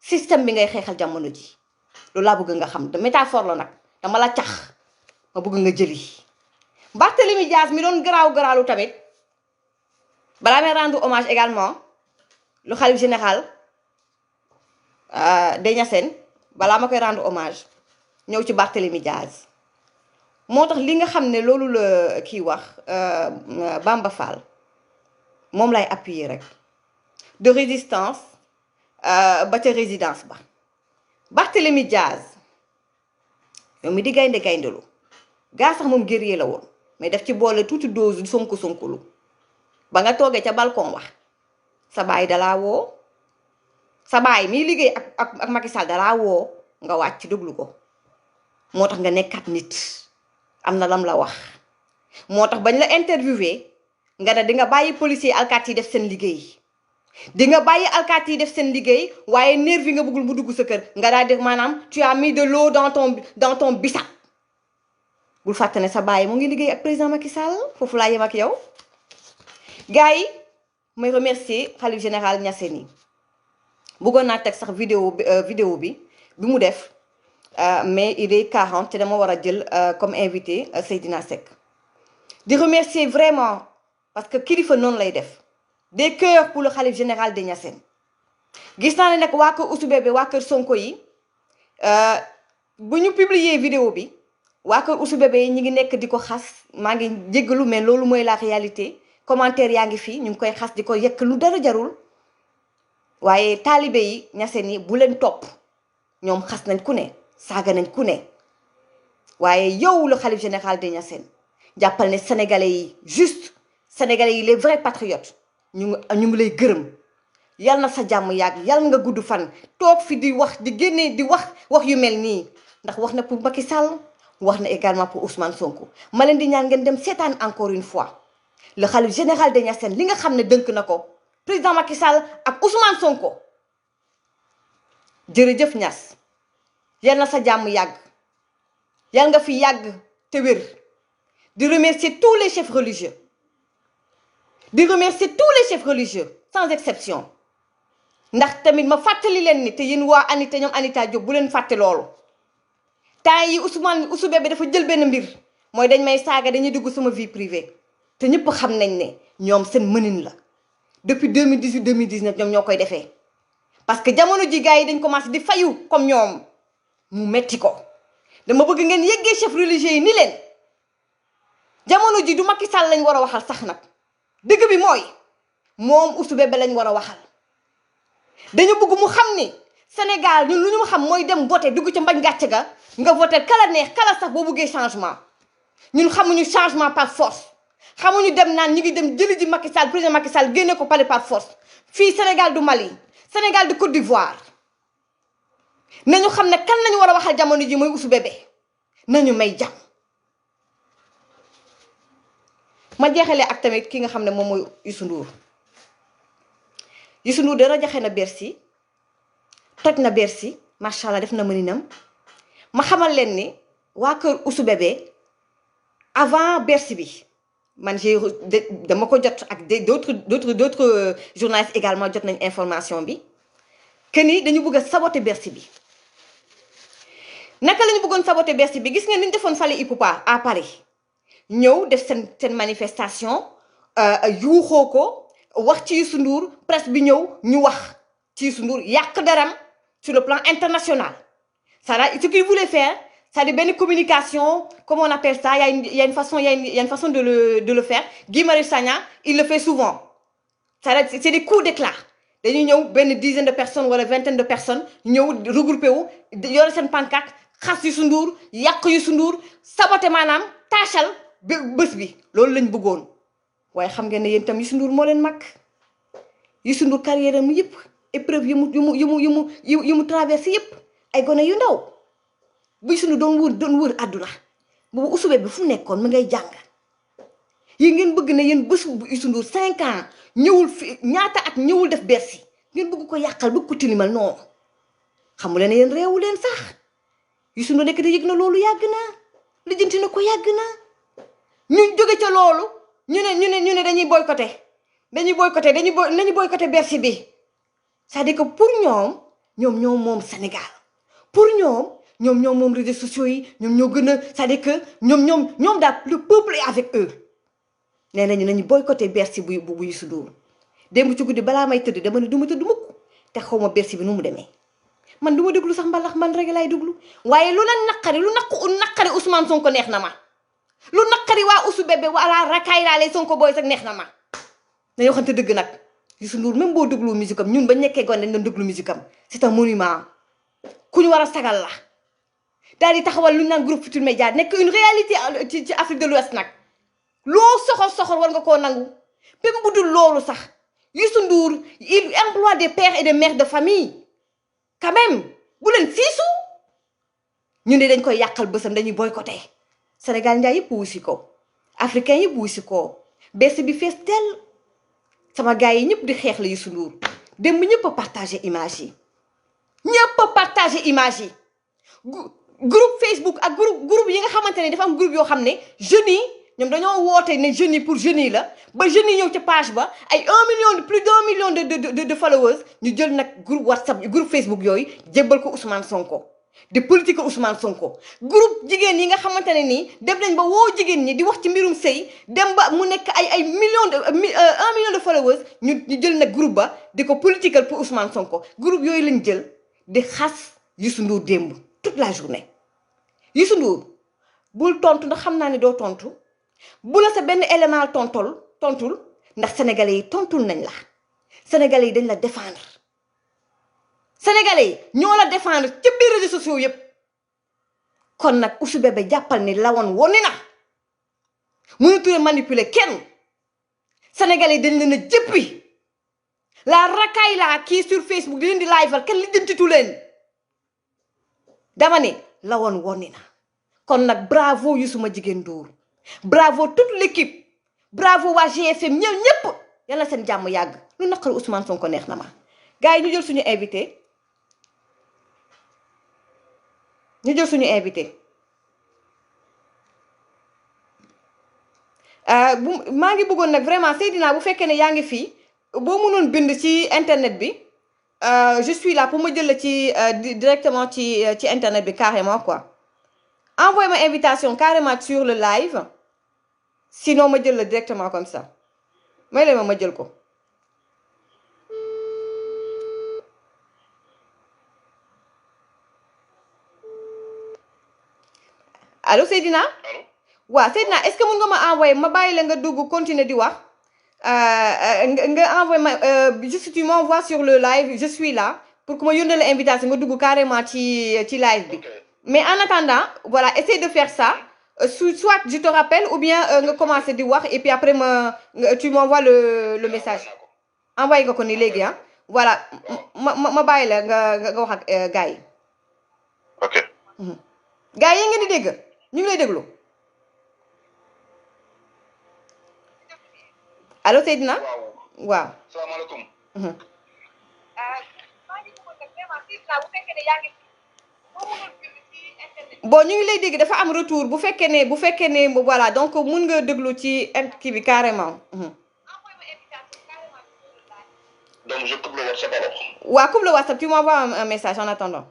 système bi ngay xeexal jamono ji loolu laa bëgg nga xam de métaphore la nag dama la cax ma bëgg nga jëli Barthélémy Dias mi doon garaalu tamit balaa may rendre hommage également le khalife général des Niassènes balaa ma koy rendre hommage ñëw ci Barthélémy Dias moo tax li nga xam ne loolu la kii wax Bamba Fall moom lay appuyer rek de résistance ba ca résidence ba Barthélémy Dias yow mi di gayndelu gaa sax moom guerrier la woon mais daf ci boole tuuti dose sonkulu ba nga toogee ca balcon wax sa baay dalaa woo sa baay miy liggéey ak Macky Sall dalaa woo nga wàcc déglu ko moo tax nga nekkat nit am na lam la wax moo tax bañ la interviewé nga ne di nga bàyyi policier alkaati yi def seen liggéey di nga bàyyi alkaati yi def seen liggéey waaye nervi nga bëggul mu dugg sa kër nga daal def maanaam tu as mis de l'eau dans ton bissap bul fàtte ne sa baay mu ngi liggéey ak président Macky Sall foofu laa yem ak yow gars yi may remercier khalife général Niassène yi bëggoon naa teg sax vidéo bi mu def mais il est 40 te dama war a jël comme invité Seydina Seck di remercier vraiment parce que kilifa noonu lay def des cœurs pour le khalife général des Niassènes gis naa ne nag waa kër Ouzou Bébé waa kër Sonko yi bu ñu publier vidéo bi waa kër Ouzou Bébé yi ñi ngi nekk di ko xas maa ngi jéggalu mais loolu mooy la réalité commentaire yaa ngi fii ñu ngi koy xas di ko yekk lu dara jarul waaye taalibe yi Niassène yi bu leen topp ñoom xas nañ ku ne saaga nañ ku ne waaye yow le khalife général des Niassènes jàppal ne sénégalais yi juste sénégalais yi les vrais patriotes ñu ngi lay gërëm yal na sa jàmm yàgg yal nga gudd fan toog fi di wax di génne di wax yu mel nii ndax wax na pour Macky Sall wax na également pour Ousmane Sonko ma leen di ñaan ngeen dem seetaan encore une fois le khalife général des Niassènes li nga xam ne dënk na ko président Macky Sall ak Ousmane Sonko jërëjëf Niass yal na sa jàmm yàgg yal nga fi yàgg te wér di remercier tous les chefs religieux sans exception ndax tamit ma fàttali leen ni te yéen waa Anita ñoom Anita Diop bu leen fàtte loolu temps yi Ouzou Bébé dafa jël benn mbir mooy dañ may saaga dañuy dugg sama vie privée te ñëpp xam nañ ne ñoom seen mënin la depuis 2018 2019 ñoom ñoo koy defee parce que jamono ji gars yi dañ commencé di fayu comme ñoom mu metti ko dama bëgg ngeen yëggee chef religieux yi ni leen jamono ji du Macky Sall lañ war a waxal sax nag dëgg bi mooy moom Ouzou Bébé lañ war a waxal dañu bëgg mu xam ni Sénégal ñun lu ñu xam mooy dem voter dugg ca mbañ gàcce ga nga voter kala neex kala sax boo bëggee changement ñun xamuñu changement par force xamuñu dem naan ñu ngi dem jëli ji Macky Sall président Macky Sall génne ko palais par force fii Sénégal du Mali Sénégal du Côte d'Ivoire nañu xam ne kan lañu war a waxal jamono ji mooy Ouzou Bébé nañu may jàmm ma jeexalee ak tamit ki nga xam ne moom mooy Youssou Ndour dara jaxe na Bercy toj na Bercy macha allah def na mëninam ma xamal leen ni waa kër Ouzou Bébé avant Bercy bi man dama ko jot ak d'autres journalistes également jot nañ information bi que ni dañu bëgg a saboter Bercy bi naka la ñu bëggoon saboter Bercy bi gis nga ni ñu defoon Fally Ipupa à Paris ñëw def seen manifestation yuuxoo ko wax ci Youssou Ndour presse bi ñëw ñu wax ci Youssou Ndour yàq daram sur le plan international. Ça, ce qu'il voulait faire, ça a une communication, comment on appelle ça, il y a une façon de le faire. Guy Marius Sagna, il le fait souvent. C'est des coups d'éclat. Dañuy ñëw benn dizaine de personnes wala vingtaine de personnes ñëw regroupé wu yore seen pancarte xas Youssou Ndour yàq Youssou Ndour saboté maanaam taachal bés bi loolu lañ bëggoon waaye xam ngeen ne yéen tam Youssou Ndour moo leen mag Youssou Ndour carrière am yëpp épreuve yu mu traversé yëpp ay gone yu ndaw bu Youssou Ndour doon wër àdduna boobu usube bi fu nekkoon mu ngay jàng yi ngeen bëgg ne yéen bés bu Youssou Ndour 5 ans ñëwul fi ñaata at ñëwul def Bercy ngeen bëgg ko yàqal bëgg ko tilimal non xamu leen ne yéen réewu leen sax Youssou Ndour nekk de yëg na loolu yàgg na lijjanti na ko yàgg na ñu jóge ca loolu ñu ne dañuy boycotté nañu boycotté Bercy bi c'est-à-dire que pour ñoom moom Sénégal pour ñoom moom réseaux sociaux yi ñoom ñoo gën a c'est-à-dire que ñoom daal le peuple est avec eux nee nañu boycotté Bercy bu Youssou Ndour démb ci guddi balaa may tëdd dama ne du ma tëdd mukk te xaw ma Bercy bi nu mu demee man du ma déglu sax mbalax man rek laay déglu waaye lu la naqari lu naqari Ousmane Sonko neex na ma lu naqari waa Ousou bébé wala rakaay laa lay Sonko booy sax neex na ma dañoo xamante dëgg nag Youssou Ndour même boo déglu musique am ñun bañ nekkee gone dañ doon déglu musique am c'est un monument ku ñu war a sagal la daal di taxawal lu ñu naan groupe Futurs Médias nekk une réalité ci Afrique de l'Ouest nag loo soxor war nga koo nangu même bu dul loolu sax Youssou Ndour il emploie des pères et des mères de famille quand même bu leen siisu ñu ne dañ koy yàqal bësam dañuy boycotté Sénégal njaay yëpp wusi ko africain yëpp wusi ko Bercy bi fees tel sama gars yi ñëpp di xeex la Youssou Ndour dem ñëpp a partagé image yi groupe Facebook ak groupe yi nga xamante ne dafa am groupe yoo xam ne jeunes yi ñoom dañoo woote ne jeunes yi pour jeunes yi la ba jeunes yi ñëw ca page ba ay 1 million plus d'1 million de followers ñu jël nag groupe WhatsApp groupe Facebook yooyu jébbal ko Ousmane Sonko de politique Ousmane Sonko groupe jigéen yi nga xamante ne nii dem nañ ba woo jigéen ñi di wax ci mbirum sëy dem ba mu nekk ay million de 1 million de followers ñu jël nag groupe ba di ko politiqueal pour Ousmane Sonko groupe yooyu lañ jël di xas Youssou Ndour démb toute la journée Youssou Ndour bul tontu ndax xam naa ne doo tontu bu la sa benn élément tontul ndax sénégalais yi tontul nañ la sénégalais yi dañ la défendre sénégalais yi ñoo la défendre ci biir réseaux sociaux yëpp kon nag Ousou Bébé jàppal ni lawoon woni na mënatulee manipuler kenn sénégalais yi dañ leen a jëppi la racaille la kii sur Facebook di leen di live kenn li jëntitu leen dama ne lawoon woni na kon nag bravo Youssou ma jigéen Ndour bravo toute l'équipe bravo waa GFM ñëpp yàlla seen jàmm yàgg lu naqari Ousmane Sonko neex na ma gars yi ñu jël suñu invité maa ngi bëggoon nag vraiment Seydina bu fekkee ne yaa ngi fii boo mënoon bind ci internet bi je suis là pour ma jël la ci directement ci internet bi carrément quoi envoyez ma invitation carrément sur le live sinon ma jël la directement comme ça may leen ma jël ko allo Seydina waaw Seydina est-ce que mën nga ma envoyer ma bàyyi la nga dugg continuer di wax nga envoyer ma juste tu m'envoies sur le live je suis là pour que ma yónnee la invitation nga dugg carrément ci live bi mais en attendant voilà essaie de faire ça soit je te rappelle ou bien nga commencer di wax et puis après tu m'envoies le message envoyé nga ko ni léegi ah voilà ma bàyyi la nga wax ak gars yi ok gars yi ngeen di dégg ñu ngi lay déglu allo Seydina waaw salaamaaleykum bon ñu ngi lay dégg dafa am retour bu fekkee ne voilà donc mun nga déglu ci kii bi carrément donc je coupe le WhatsApp alors waaw coupe le WhatsApp tu m'envoies un message en attendant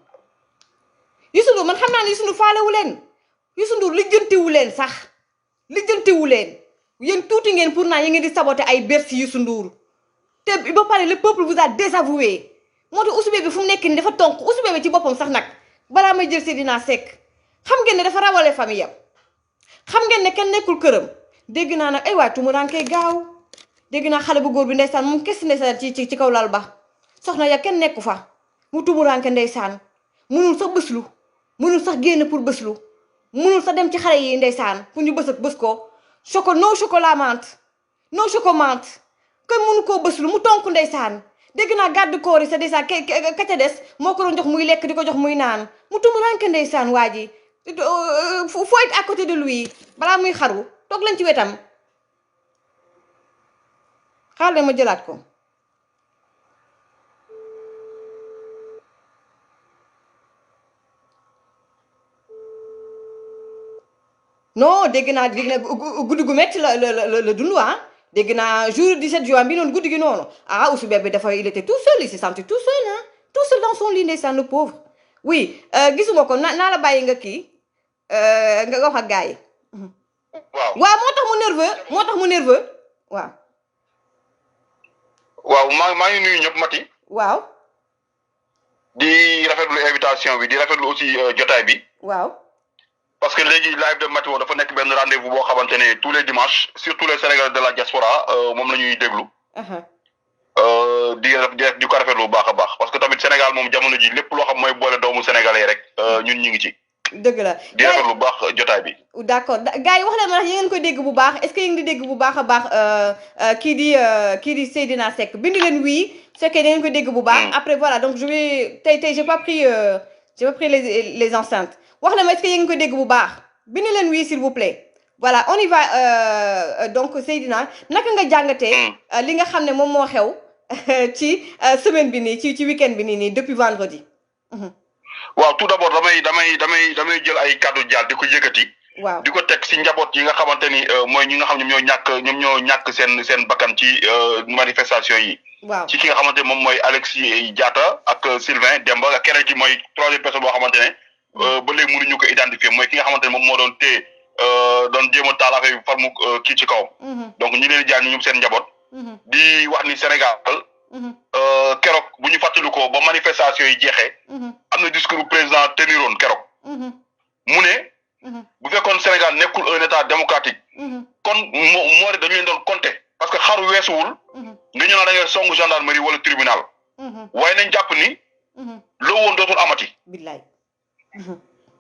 Youssou Ndour man xam naa ne Youssou Ndour faalewu leen Youssou Ndour lijjantiwu leen sax lijjantiwu leen yéen tuuti ngeen pour naa yi ngeen di saboter ay Bercy Youssou Ndour te ba pare le peuple vous a désavoué moo tax Ousou Bébé fu mu nekk nii dafa tonk Ousou Bébé ci boppam sax nag balaa may jël Seydina Seck xam ngeen ne dafa rawale famille am xam ngeen ne kenn nekkul këram dégg naa nag ay waay tumuraanke gaaw dégg naa xale bu góor bi ndeysaan moom kese ndeysaan ci kaw lal ba soxna ya kenn nekku fa mu tumuraanke ndeysaan munul sax bëslu munul sax génn pour bëslu munul sax dem ci xale yi ndeysaan pour ñu bës ko no chocolat menthe no chocolat kenn munu koo bëslu mu tonk ndeysaan dégg naa gàddu koor yi sa ndeysaan ka ca des moo ko doon jox muy lekk di ko jox muy naan mu tumuraanke ndeysaan waa ji faut être à côté de lui balaa muy xaru toog leen ci wetam xaar leen ma jëlaat ko non dégg naa guddi gu metti la dund ah dégg naa jour 17 juin bi noonu guddi gi noonu ah Ousou Bébé dafa il était tout seul il s'est senti tout seul ah tout seul dans son lit ndeysaan le pauvre oui gisuma ko naa la bàyyi nga kii nga wax ak gars yi waaw moo tax mu nerveux waaw maa ngi nuyu ñëpp Mati waaw di rafetlu invitation bi di rafetlu aussi jotaay bi waaw parce que léegi live de Mati dafa nekk benn rendez-vous boo xamante ne tous les dimanches surtout les Sénégalais de la diaspora moom la ñuy déglu di ko rafetlu bu baax a baax parce que tamit Sénégal moom jamono ji lépp loo xam mooy boole doomu sénégalais rek ñun ñu ngi ci dëgg la di rafetlu bu baax jotaay bi d'accord gars yi wax leen ma ndax yéen ko dégg bu baax est-ce que yéen di dégg bu baax a baax kii di Seydina Seck bind leen wii su fekkee da ngeen ko dégg bu baax après voilà donc je vais tey j'ai pas pris les enceintes wax leen ma est-ce que yéen ko dégg bu baax bind leen wii s'il vous plaît voilà on y va donc Seydina naka nga jàngatee li nga xam ne moom moo xew ci semaine bi nii ci week-end bi nii depuis vendredi waaw tout d'abord damay jël ay kàddu jaal di ko yëkkati waaw di ko teg si njaboot yi nga xamante ni mooy ñi nga xam ñoom ñoo ñàkk seen bakkan ci manifestation yi waaw ci ki nga xamante ne moom mooy Alexis Diatta ak Sylvain Demba ak keneen ki mooy troisième personne boo xamante ne ba léegi mënuñu ko identifier mooy ki nga xamante ne moom moo doon téye doon jéem a taal affaire bi far mu kii ci kawam donc ñu leen di jaal ñoom seen njaboot di wax ni Sénégal keroog bu ñu fàttali ko ba manifestation yi jeexee am na discours président teniroon keroog mu ne bu fekkoon Sénégal nekkul un état démocratique kon moo de dañu leen doon compter parce que xaru weesuwul nga ñëw naa da ngay songu gendarmerie wala tribunal waaye nañ jàpp ni loo woon dootul amati billaay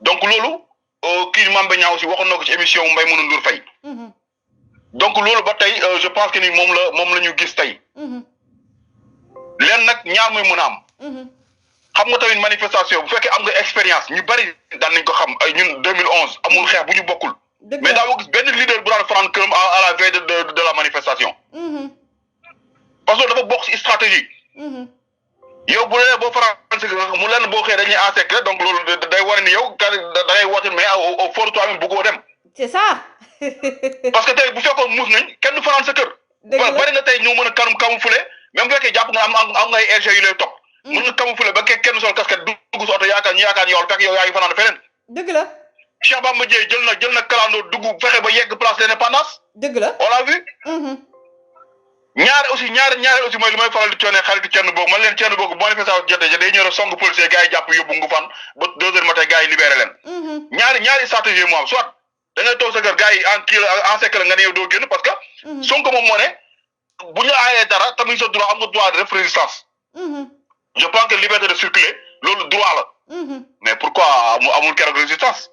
donc loolu kii Mame Mbaye Niang aussi waxoon na ko ci émission Mbaye Mën a Ndour Faye donc loolu ba tey je pense que ni moom la ñu gis tey leen nag ñaar mooy mën a am xam nga tamit manifestation bu fekkee am nga expérience ñu bari daan nañ ko xam ay ñun 2011 amul xeex bu ñu bokkul mais daa ma gis benn leader bu daan fanaan këram à la veille de la manifestation parce que dafa bokk ci stratégie yow bu leen boo fanaan si mu leen boo xëyee dañuy encercler donc loolu day war ni yow da ngay woote mais au fort toi-même bëggoo dem c'est ça parce que tey bu fekkoon muus nañ kenn du fanaan sa kër bari na tey ñoo mën a camoufler même bu fekkee jàpp nga am nga ay RG yu lay topp mën nga camoufler ba kenn sol casquette dugg si oto yaakaar ni yow fekk yow yaa ngi fanaan feneen dëgg la Cheikh Bamba Dièye jël na kalandoo dugg fexe ba yegg place de l'indépendance dëgg la on l'a vu ñaare aussi mooy li may faral di coonee xaritu cenn boobu man leen cenn boobu manifestation jotee day ñëw song policier gars yi jàpp yóbbu ngu fan ba 2 heures matin gars yi libéré leen ñaari stratégie moo am soit da ngay toog sa kër gars yi en sécurité nga ne yow doo génn parce que Sonko moom moo ne bu ñu aayee dara tamit sa droit am nga droit de def résistance je pense que liberté de circuler loolu droit la mais pourquoi amul keroog résistance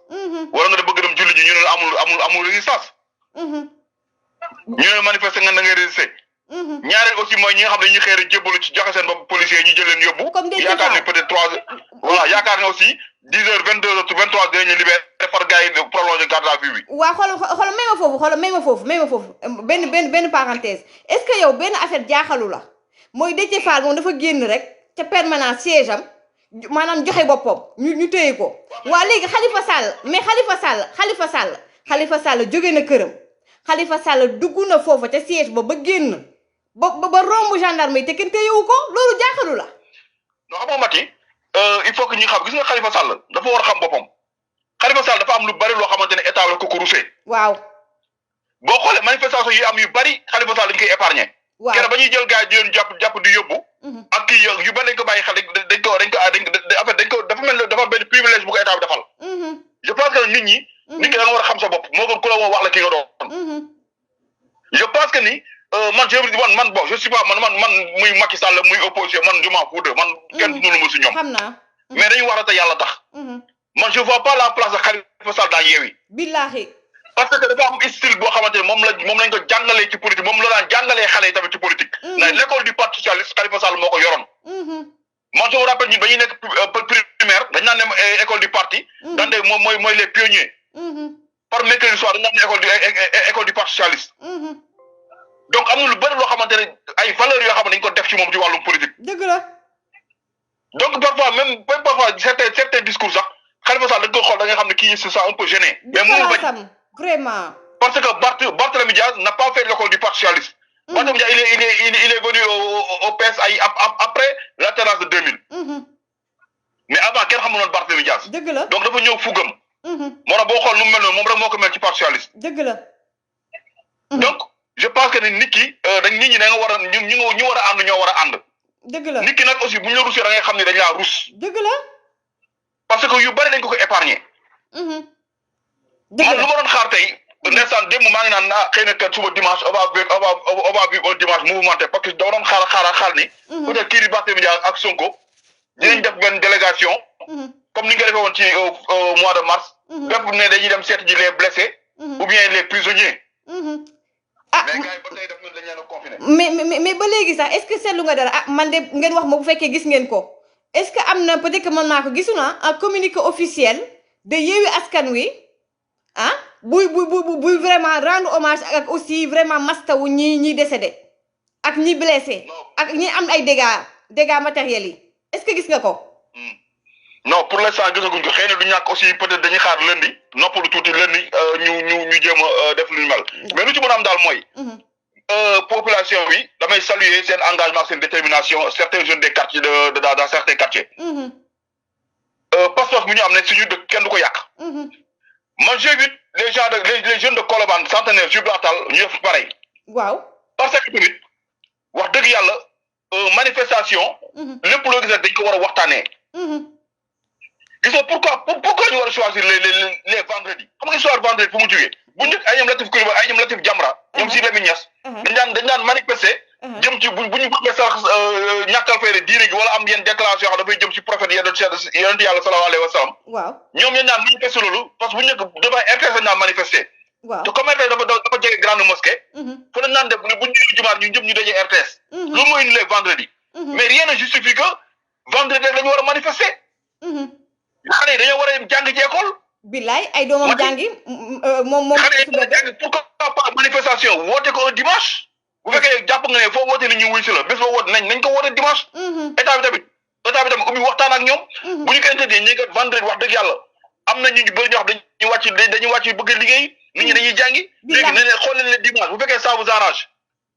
wala nga de bëgg dem julli ji ñu ne amul résistance ñu ne manifester nga da ngay résister ñaareel aussi mooy ñi nga xam ne dañuy xëy jébbalu ci joxe seen bopp policiers ñu jël leen yóbbu yaakaar ne peut-être 3 heures voilà yaakaar ne aussi 10 heures 22 heures 23 heures dinañu libéré far gars yi prolonger garde à vue bi waaw xoolal may ma foofu benn parenthèse est-ce que yow benn affaire jaaxalu la mooy Déthié Fall moom dafa génn rek ca permanence siège am maanaam joxe boppam ñu téye ko waa léegi Khalifa Sall jóge na këram Khalifa Sall dugg na foofa ca siège ba génn ba romb gendarme yi te kenn téyewu ko loolu jaaxalu la non xam nga Mati il faut que ñu xam gis nga Khalifa Sall dafa war a xam boppam Khalifa Sall dafa am lu bari loo xamante ne état la ko rusee. waaw boo xoolee manifestation yi am yu bari Khalifa Sall dañ koy épargner. waaw keroog ba ñuy jël gars yi di leen jàpp di yóbbu. ak kii yu bari dañ ko bàyyi xel dañ ko dafa mel ne dafa benn privilège bu ko état bi defal. je pense que nit ñi. nit ki da nga war a xam sa bopp moo gën ku la woo wax la ki nga doon. je pense que ni man bon je suis pas man muy Macky Sall muy opposition man je m'en fous de man kenn du ma si ñoom. xam naa. mais dañu war a te yàlla tax. man je vois pas la place de Khalifa Sall dans Yewwi. billahi. parce que dafa am style boo xamante ne moom lañ ko jàngalee ci politique moom la daan jàngalee xale yi tamit ci politique. ndax l'école du parti socialiste Khalifa Sall moo ko yoroon. man je me rappelle ñun ba ñuy nekk primaire dañ naan ne école du parti. daan de mooy les pionniers. par mercredi soir dañ naan ne école du parti socialiste. donc am na lu bëri loo xamante ne ay valeurs yoo xam ne dañ ko def ci moom ci wàllum politique. dëgg la. donc parfois même parfois certains discours sax Khalifa Sall dañ koy xool da nga xam ne kii se sent un peu gêné. mais mënul bañ vraiment. parce que Barthélémy Diaz n'a pas fait l'école du parti socialiste. Barthélémy Diaz il est venu au PS ay après l'alternance de 2000. mais avant kenn xamuloon Barthélémy Diaz. dëgg la donc dafa ñëw fugam. moo tax boo xool nu mu mel noonu moom rek moo ko mel ci parti socialiste. dëgg la. donc je pense que nit ki nit ñi da nga war a ñu war a ànd ñoo war a ànd. dëgg la nit ki nag aussi bu ñu la rusee da ngay xam ne dañ laa rus. dëgg la. parce que yu bari dañ ko épargner. man lu ma doon xaar tey ndeysaan démb maa ngi naan xëy na kat suba dimanche on va vivre un dimanche mouvementé parce que dama doon xaar ni. peut-être kii di Barthélémy Dias ak Sonko. dinañ def benn délégation. comme ni nga defee woon ci mois de mars. def ne dañuy dem seet ji les blessés. ou bien les prisonniers. mais gars yi ba tey def nañ dañ leen a confiné. mais ba léegi sax est-ce que seetlu nga dara man de ngeen wax ma bu fekkee gis ngeen ko est-ce que am na peut-être que man maa ko gisu na un communiqué officiel de Yewwi Askan Wi buy vraiment rendre hommage ak aussi vraiment mastawu ñi décédé ak ñi blessé ak ñi am ay dégâts matériels yi est-ce que gis nga ko. non pour l'instant gisaguñ ko xëy na du ñàkk aussi peut-être dañuy xaar lundi noppalu tuuti lundi ñu jéem a def lu ñu mel mais lu ci mën a am daal mooy. population bi damay saluer seen engagement seen détermination certains jeunes des quartiers dans certains quartiers. pas-pas bu ñu am ne suñu dëkk kenn du ko yàq. man j'invite les jeunes de Colobane Centenaire Gibraltar ñu def pareil. waaw parce que tamit wax dëgg yàlla manifestation. lépp loo gis rek dañ ko war a waxtaanee. gis nga pourquoi ñu war a choisir les vendredis xam nga histoire vendredi fu mu jógee bu njëkk ay ñoom Latif Coulibaly ay ñoom Latif Jamra ñoom Sidy Lamine Niass dañ daan manifester jëm ci bu ñu bëggee sax ñàkkal fayda diine gi wala am yenn déclaration yoo xam dafay jëm ci prophète yonent yàlla sallallahu alayhi wa sallam waaw ñoom ñoo daan manifester loolu parce que bu njëkk devant RTS dañ daan manifester waaw te comme RTS dafa jege grande mosquée fa lañ naan def bu ñu jumaat ñu ñëpp ñu dajee RTS loolu mooy indi les vendredis mais rien ne justifie que vendredi rek la ñu war a manifester xale yi dañoo war a jàng ci école. billaay ay doomam jàngi moom. xale yi dañoo jàng pourquoi pas manifestation woote ko un dimanche. bu fekkee jàpp nga ne foo woote ni ñu wuy si la bés ba woote nañ ko woote dimanche. état bi tamit ubbi waxtaan ak ñoom. bu ñu ko interdit ñi nga vendredi wax dëgg yàlla am na ñu bëri ñoo xam dañuy wàcc bëgg a liggéey. nit ñi dañuy jàngi. léegi nañ leen xool leen dimanche bu fekkee ça vous arrange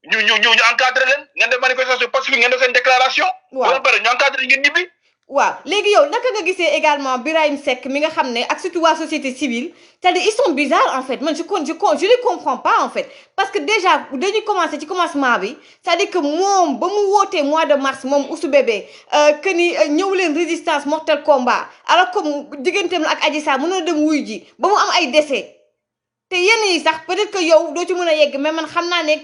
ñu encadré leen ngeen def manifestation pacifique ngeen def seen déclaration. waaw wala pare ñu encadré ngeen ñibbi. waaw léegi yow naka nga gisee également Birahim Seck mi nga xam ne ak surtout waa société civile c'est-à-dire ils sont bizarres en fait man je les comprends pas en fait parce que déjà dañuy commencer ci commencement bi c'est-à-dire que moom ba mu wootee mois de mars moom Ousou Bébé que ni ñëw leen résistance mortel combat alors que digganteem la ak Adji Sarr mënoon dem wuy ji ba mu am ay décès te yenn yi sax peut-être que yow doo ci mën a yegg mais man xam naa ne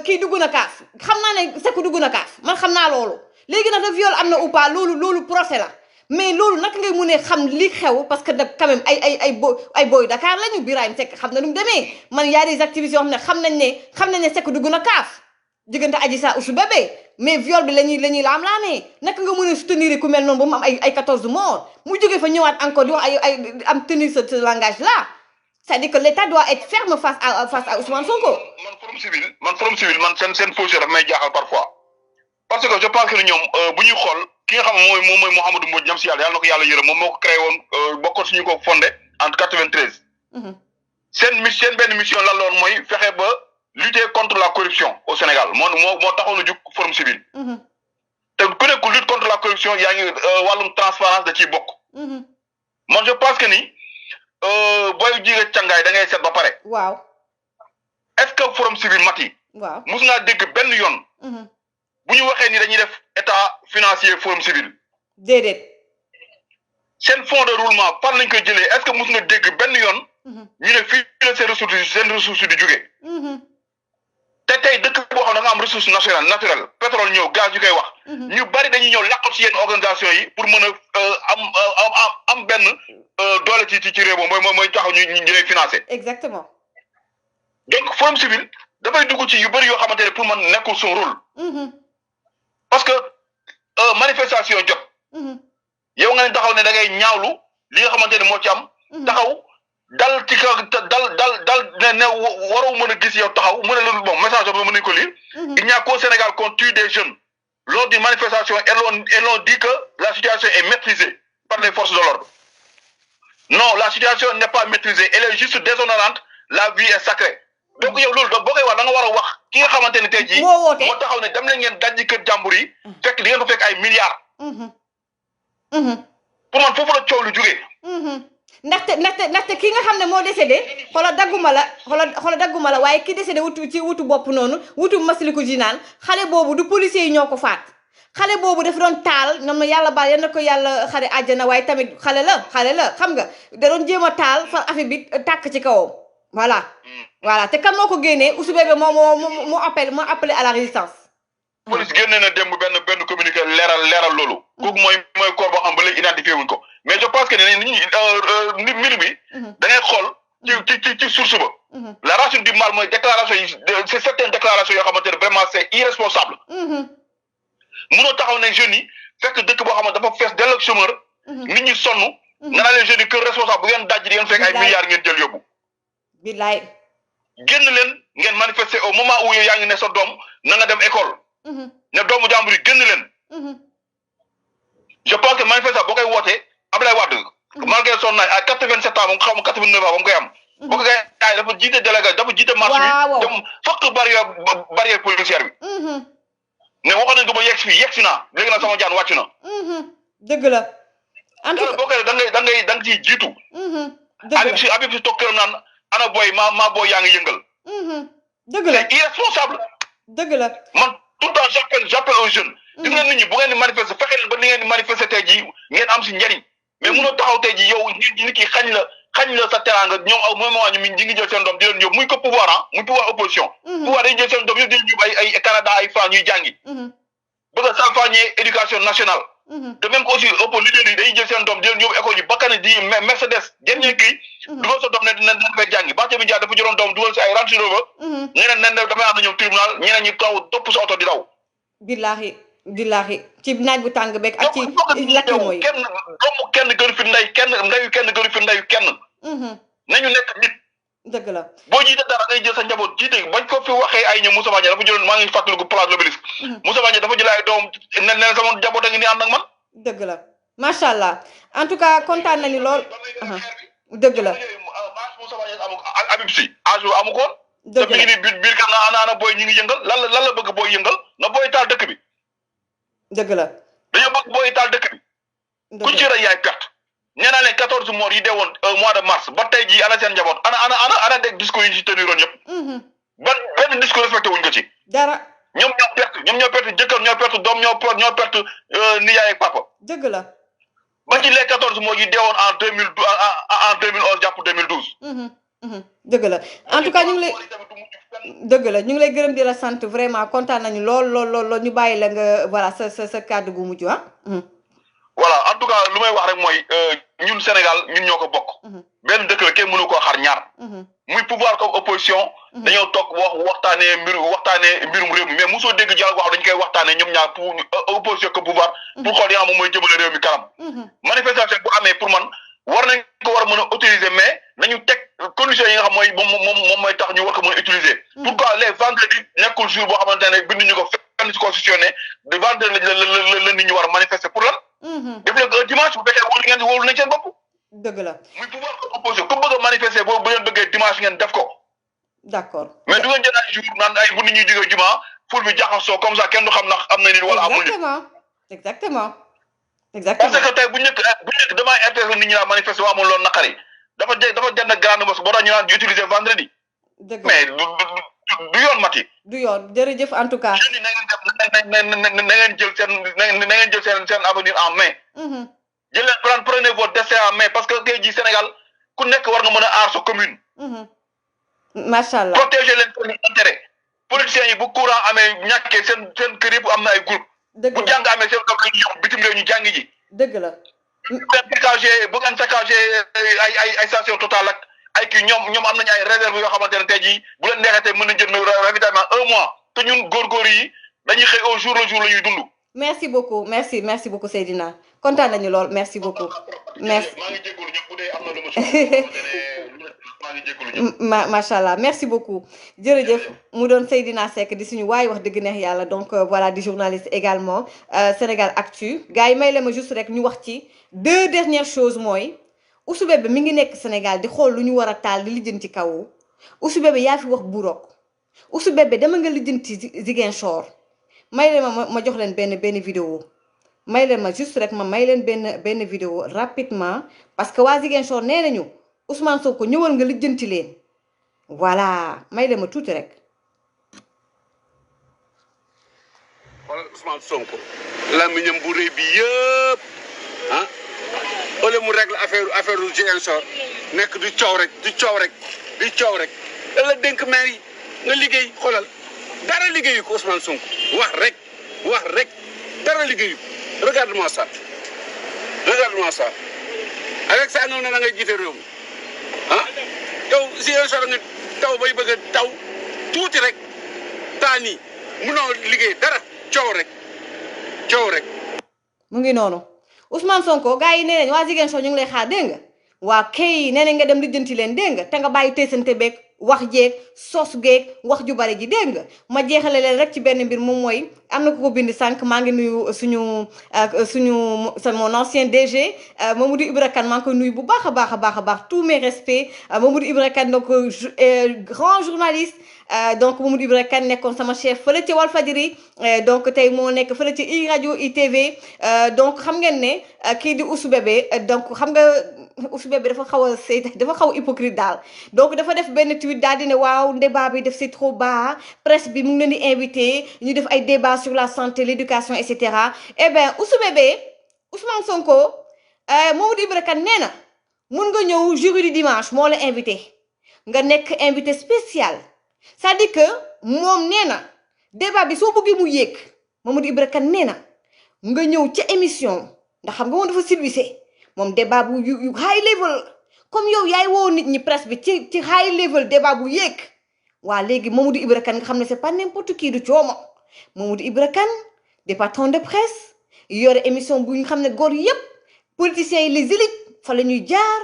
kii dugg na kaaf xam naa ne Seck dugg na kaaf man xam naa loolu. léegi nag viol am na ou pas loolu procès la mais loolu naka ngay mënee xam li xew parce que nag quand même ay boy Dakar lañu Birahim Seck xam na nu mu demee man y a des activistes yoo xam ne Seck dugg na kaaf diggante Adji Sarr Ousou Bébé mais viol bi lañuy laam-laamee naka nga mën a soutenir ku mel noonu ba mu am ay 14 morts mu jógee fa ñëwaat encore di wax ay am tenir ce langage là c'est-à-dire que l'État doit être ferme face à Ousmane Sonko. man forum civil seen position daf may jaaxal parfois. parce que je pense que ñoom bu ñuy xool ki nga xam ne mooy Mouhamadou Mbodj ñam si yàlla na ko yàlla yërëm moom moo ko créé woon bokkoon suñu ko fondé en 93. seen benn mission lan la woon mooy fexe ba lutter contre la corruption au Sénégal moo taxoon a jug forum civil. te ku nekk lutte contre la corruption yaa ngi wàllum transparence da ciy bokk. man je pense que ni booy jige càngaay da ngay seet ba pare. waaw. est-ce que forum civil mat yi. waaw mus ngaa dégg benn yoon. bu ñu waxee ni dañuy def état financier forum civil. déedéet. seen fonds de roulement par lañ koy jëlee est-ce que mus nga dégg benn yoon. ñu ne fii la seen ressource di jógee. te tey dëkk boo xam ne da nga am ressource naturelle pétrole ñëw gaz yu koy wax. ñu bari dañuy ñëw làqatu ci yenn organisation yi pour mën a am benn doole ci réew moom mooy taxaw ñu lay financer. exactement. donc forum civil dafay dugg ci yu bëri yoo xamante ne pour man nekkul son rôle. parce que manifestation jot. yow nga ne taxaw ne da ngay ñaawlu li nga xamante ne moo ci am. taxaw dal ci kaw dal ne waroo mën a gis yow taxaw mu ne la bon message boobu mën nañu ko lire. il n'y a qu'au Sénégal qu'on tue des jeunes lors d'une manifestation et l'on dit que la situation est maîtrisée par les forces de l'ordre. Non, la situation n'est pas maîtrisée, elle est juste déshonorante, la vie est sacrée. Donc yow loolu boo koy wax da nga war a wax ki nga xamante ne tey jii moo taxaw ne dem na ngeen dajji kër jàmbur yi fekk di ngeen ko fekk ay milliards. pour man foofu la coow lu jógee. ndaxte ki nga xam ne moo décédé xoolal dagguma la waaye ki décédé wutu bopp noonu wutu masliku jinaan xale boobu du policier yi ñoo ko faat xale boobu dafa doon taal ñoom na yàlla baal yal na ko yàlla xare àjjana waaye tamit xale la xam nga da doon jéem a taal far affaire bi tàkk ci kawam voilà te kan moo ko génnee Ousou Bébé moo appelé à la résistance. police génne na démb benn communiqué leeral loolu. kooku mooy corps boo xam ba léegi identifié wuñ ko mais je pense que ni mbir mi. da ngay xool ci source ba. la racine du mal mooy déclaration yi c'est certaines déclarations yoo xamante ne vraiment c'est irresponsable. munoo taxaw ne jeunes yi fekk dëkk boo xamante dafa fees dell ak chômeur. nit ñi sonn. nga naa leen jeunes yi kër responsable bu ngeen daj di ngeen fekk ay milliards ngeen jël yóbbu. billaay. génn leen ngeen manifester au moment où yaa ngi ne sa doom na nga dem école. ne doomu jàmbur yi génn leen. je pense que manifestation boo koy wootee Abdoulaye Wade. malgré son âge à 87 ans moom xaw ma 89 ans moom koy am. boo ko gay dafa jiite délégué dafa jiite marche bi. dem fokk barrière policière bi. ne waxoon nañ ko ba yegg si naa léegi nag sama jaan wàcc na. dëgg la. en tout cas boo koy da nga ciy jiitu. dëgg la Habib si toog këram naan ana booy maa booy yaa ngi yëngal. dëgg la c'est irresponsable. dëgg la man tout le temps j'appelle aux jeunes. gis nga nit ñi bu ngeen di manifester fexe leen ba ni ngeen di manifester tey jii ngeen am si njariñ. mais munoo taxaw tey jii yow nit ki xañ la sa teraanga ñoom aw mooy moo ñu ngi jël seen doom di leen yóbbu muy ko pouvoir muy pouvoir opposition. pouvoir dañuy jël seen doom yëpp di leen yóbbu ay Canada ay France ñuy jàngi. bëgg a salfaañee éducation nationale. de même que aussi leader yi dañuy jël seen doom di leen yóbbu école yi bakkan di Mercedes dernier cri. dugal sa doom ne dina fay jàngi Barthélémy Dias dafa jëloon doom dugal si ay Range Rover. ñeneen nen damay ànd ñëw tribunal ñeneen ñi taw topp sa oto di daw. billahi ci naaj bu tàng beeg ak ci lakk mooy kenn gënu fi ndey ndeyu kenn gënu fi ndeyu kenn. nañu nekk nit. dëgg la boo jiite dara ngay jël sa njaboot jiite bañ ko fi waxee ay ñoom Moussa Bagné dafa jëloon maa ngi fàttaliku place l'Obélisque. Moussa Bagné dafa jël ay doom ne sama njaboot a ngi nii ànd ak man. dëgg la macha allah en tout cas kontaan nañu lool. dëgg la. Moussa Bagné Habib Sy âge amu ko. dëgg la te mi ngi nii biir kër ana booy ñu ngi yëngal lan la bëgg booy yëngal na booy taal dëkk bi. dëgg la. dañoo bëgg booy taal dëkk bi. kuñ ci rey yaay perte. nee naa leen 14 morts yi deewoon mois de mars ba tey jii ana seen njaboot ana dégg discours yi ñu si teniroon yëpp. benn discours respecté wuñ ko ci. dara. ñoom ñoo perte jëkkër ñoo perte doom ñoo perte nijaay ak papa. dëgg la. ba ci les 14 morts yi deewoon en 2011 jàpp 2012. dëgg la en tout cas ñu ngi lay gërëm di la sant vraiment kontaan nañu lool ñu bàyyi la nga voilà sa kàddu gu mujj voilà en tout cas lu may wax rek mooy ñun Sénégal ñun ñoo ko bokk. benn dëkk la kenn mënu koo xar ñaar. muy pouvoir comme opposition. dañoo toog waxtaanee mbirum réew mi mais mosoo dégg dialogue wax dañu koy waxtaanee ñoom ñaar pour opposition que pouvoir. pour xool yi nga xam moom mooy jëmale réew mi kanam. manifestation bu amee pour man war nañ ko war a mën a utiliser mais nañu teg conditions yi nga xam mooy moom mooy tax ñu war ko mën a utiliser. pourquoi les vendredis nekkul jour boo xamante ne binduñu ko fenn ci constitution ne de vendredi la nit ñi war a manifester pour lan. def leen ko dimanche bu fekkee wóolu nañ seen bopp. dëgg la muy pouvoir ko opposition ku bëgg a manifester boobu bu ngeen bëggee dimanche ngeen def ko. d'accord mais du ngeen jël ay jour naan ay bu nit ñuy jógee juma ful bi jaxasoo comme ça kenn du xam ndax am na nit wala amul nit. exactement parce que tey bu njëkk damaa RTS nit ñi naan manifester waa amul loolu naqari dafa jënd grande mosquée boo tax ñu naan di utiliser vendredi. mais du yoon Mati. du yoon jërëjëf en tout cas. jeunes yi na ngeen jël seen avenir en main. jël leen prenez votre destin en main parce que tey jii Sénégal ku nekk war nga mën a aar sa commune. macha allah protéger leen seen intérêt. politiciens yi bu courant amee ñàkkee seen kër yëpp am na ay groupe. dëgg la bu jàng amee seen doom la ñuy yóbbu bitim réew ñu jàng ji. dëgg la. bu ngeen saccagé ay station Total ak ay kii ñoom am nañu ay réserve yoo xamante ne tey jii bu leen neexee tey mën nañu jël ravitaillement 1 mois te ñun góorgóor yi dañuy xëy au jour le jour la ñuy dund. merci beaucoup merci beaucoup Seydina kontaan nañu lool merci beaucoup. merci maa ngi jégalu ñëpp bu dee am na lu ma maa ngi jégalu ñëpp. macha allah merci beaucoup jërëjëf mu doon Seydina Seck di suñu waaye wax dëgg neex yàlla donc voilà di journaliste également Sénégal Actu gars yi may la ma juste rek ñu wax ci 2 dernières choses mooy Ousou Bébé mi ngi nekk Sénégal di xool lu ñu war a taal di lijjanti kaw Ousou Bébé yaa fi wax Burok Ousou Bébé dama nga lijjanti Ziguinchor may leen ma jox leen benn vidéo may leen ma juste rek ma may leen benn vidéo rapidement parce que waa Ziguinchor nee nañu Ousmane Sonko ñëwal nga lijjanti leen voilà may leen ma tuuti rek. xoolal Ousmane Sonko làmmiñam bu rëy bi yëpp ah au lieu mu règle affaire u Ziguinchor nekk di coow rek la dénk maire yi nga liggéey xoolal dara liggéeyu ko Ousmane Sonko wax rek dara liggéeyu ko regarde-moi ça avec ça nga ne da ngay jiite réew mi ah yow Ziguinchor nga taw bay bëgg a taw tuuti rek taa nii munoo liggéey dara coow rek mu ngi noonu Ousmane Sonko gars yi nee nañ waa Ziguinchor ñu ngi lay xaar dégg nga waa kay nee nañ nga dem lijjanti leen dégg nga te nga bàyyi teesante beeg wax jeeg sos geeg wax ju bari ji dégg nga ma jeexale leen rek ci benn mbir moom mooy am na ku ko bind sànq maa ngi nuyu suñu mon ancien DG Mamadou Ibra Kane maa ngi koy nuyu bu baax a baax tous mes respects Mamadou Ibra Kane donc grand journaliste donc Mamadou Ibra Kane nekkoon sama chef fële ci Walfadjri donc tey moo nekk fële ci i rajo ITV donc xam ngeen ne kii di Ousou Bébé donc xam nga Ousou Bébé dafa xaw a hypocrite daal donc dafa def benn tweet daal di ne waaw débat bi def c'est trop bas presse bi mu ngi leen di invité ñu def ay débat sur la santé l'éducation et cetera eh bien Ousou Bébé Ousmane Sonko Mamadou Ibra Kane nee na mun nga ñëw jury du dimanche moo la invité nga nekk invité spécial c'est-à-dire que moom nee na débat bi soo bëggee mu yéeg Mamadou Ibra Kane nee na nga ñëw ca émission ndax xam nga moom dafa silvisé moom débat bu yu high level comme yow yaay woo nit ñi presse bi ci high level débat bu yéeg waa léegi Mamadou Ibra Kane nga xam ne c'est pas n'importe qui du coomo Mamadou Ibra Kane des patrons de presse yore émission bu ñu xam ne góor yépp politiciens yi les élites fa la ñuy jaar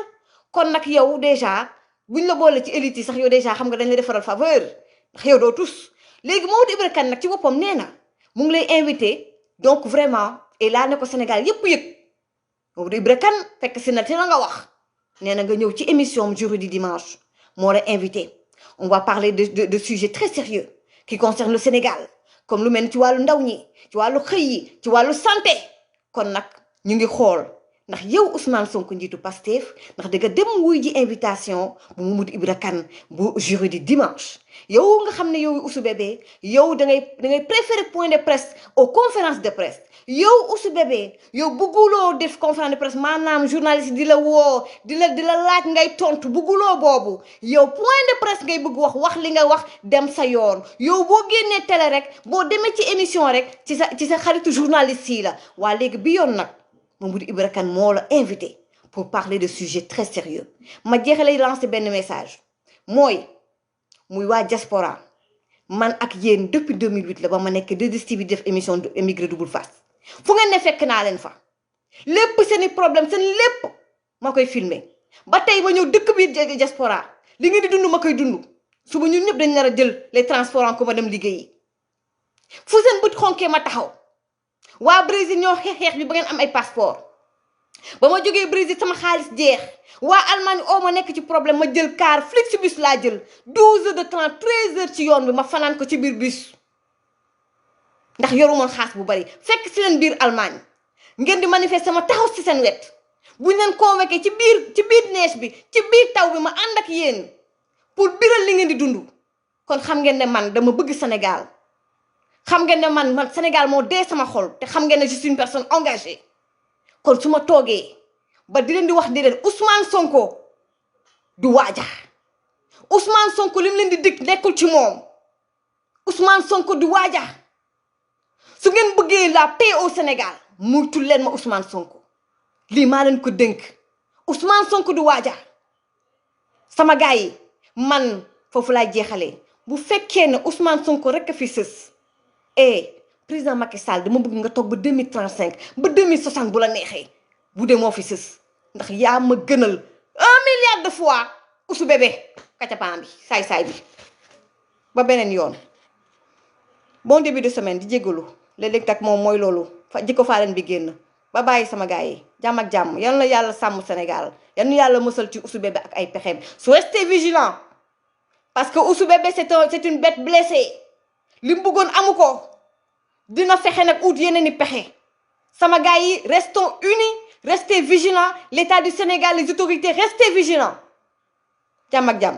kon nag yow déjà buñ la boole ci élite yi sax yow déjà xam nga dañ la defaral faveur ndax yow doo tus léegi Mamadou Ibra Kane nag ci boppam nee na mu ngi lay invité donc vraiment et là ne ko Sénégal yépp yëg Mamadou Ibra Kane fekk si na te la nga wax nee na nga ñëw ci émission jury du dimanche moo la invité on va parler de sujets très sérieux qui concernent le Sénégal comme lu mel ni ci wàllu ndaw ñi ci wàllu xëy yi ci wàllu santé kon nag ñu ngi xool ndax yow Ousmane Sonko njiitu Pastef ndax danga dem wuy ji invitation bu Mamadou Ibra Kane bu jury du dimanche yow nga xam ne yow Ousou Bébé yow da ngay préférer point de presse aux conférences de presse yow Ousou Bébé yow bëgguloo def conférence de presse maanaam journaliste di la woo di la laaj ngay tontu bëgguloo boobu yow point de presse ngay bëgg wax li nga wax dem sa yoon yow boo génnee télé rek boo demee ci émission rek ci sa xaritu journaliste yi la waa léegi bi yoon nag Mamadou Ibra Kane moo la invité pour parler de sujets très sérieux ma jeexale lancé benn message muy waa diaspora man ak yéen depuis 2008 la ba ma nekk 2STV def émission émigré double face fu ngeen ne fekk naa leen fa lépp seeni problème seen lépp ma koy filmer ba tey ma ñëw dëkk biir diaspora li ngeen di dund ma koy dund suba ñun ñëpp dañ nar a jël les transports en commun dem liggéeyi fu seen bët xonkee ma taxaw waa Brésil ñoo xeex bi ba ngeen am ay passeport ba ma jógee Brésil sama xaalis jeex waa Allemagne ma nekk ci problème ma jël car Flixbus laa jël 12 heures de temps 13 heures ci yoon bi ma fanaan ko ci biir bus ndax yorumoon xaas bu bari fekk si leen biir Allemagne ngeen di manifester ma taxaw si seen wet buñ leen convoqué ci biir neige bi ci biir taw bi ma ànd ak yéen pour biral li ngeen di dund kon xam ngeen ne man dama bëgg Sénégal xam ngeen ne man Sénégal moo dee sama xol te xam ngeen ne je suis une personne engagée kon su ma toogee ba di leen di wax di leen Ousmane Sonko du waaja Ousmane Sonko li mu leen di dig nekkul ci moom Ousmane Sonko du waaja su ngeen bëggee la paix au Sénégal muytul leen ma Ousmane Sonko lii maa leen ko dénk Ousmane Sonko du waaja sama gars yi man foofu laay jeexalee bu fekkee ne Ousmane Sonko rek a fi sës président Macky Sall dama bëgg nga toog ba 2035 ba 2060 bu la neexee bu dee moo fi sës ndax yaa ma gënal 1 milliard de fois Ousou Bébé kacapaan bi saay-saay bi ba beneen yoon bon début de semaine di jégalu léeg-léeg tak moom mooy loolu jikko faaleen bi génn ba bàyyi sama gars yi jàmm ak jàmm yal na yàlla sàmm Sénégal yal na yàlla mësal ci Ousou Bébé ak ay pexeem su restez vigilant parce que Ousou Bébé c'est une bête blessée li mu bëggoon amu ko dina fexe nag ut yeneen i pexe sama gars yi restons unis restez vigilants l'état du Sénégal les autorités restez vigilants jàmm ak jàmm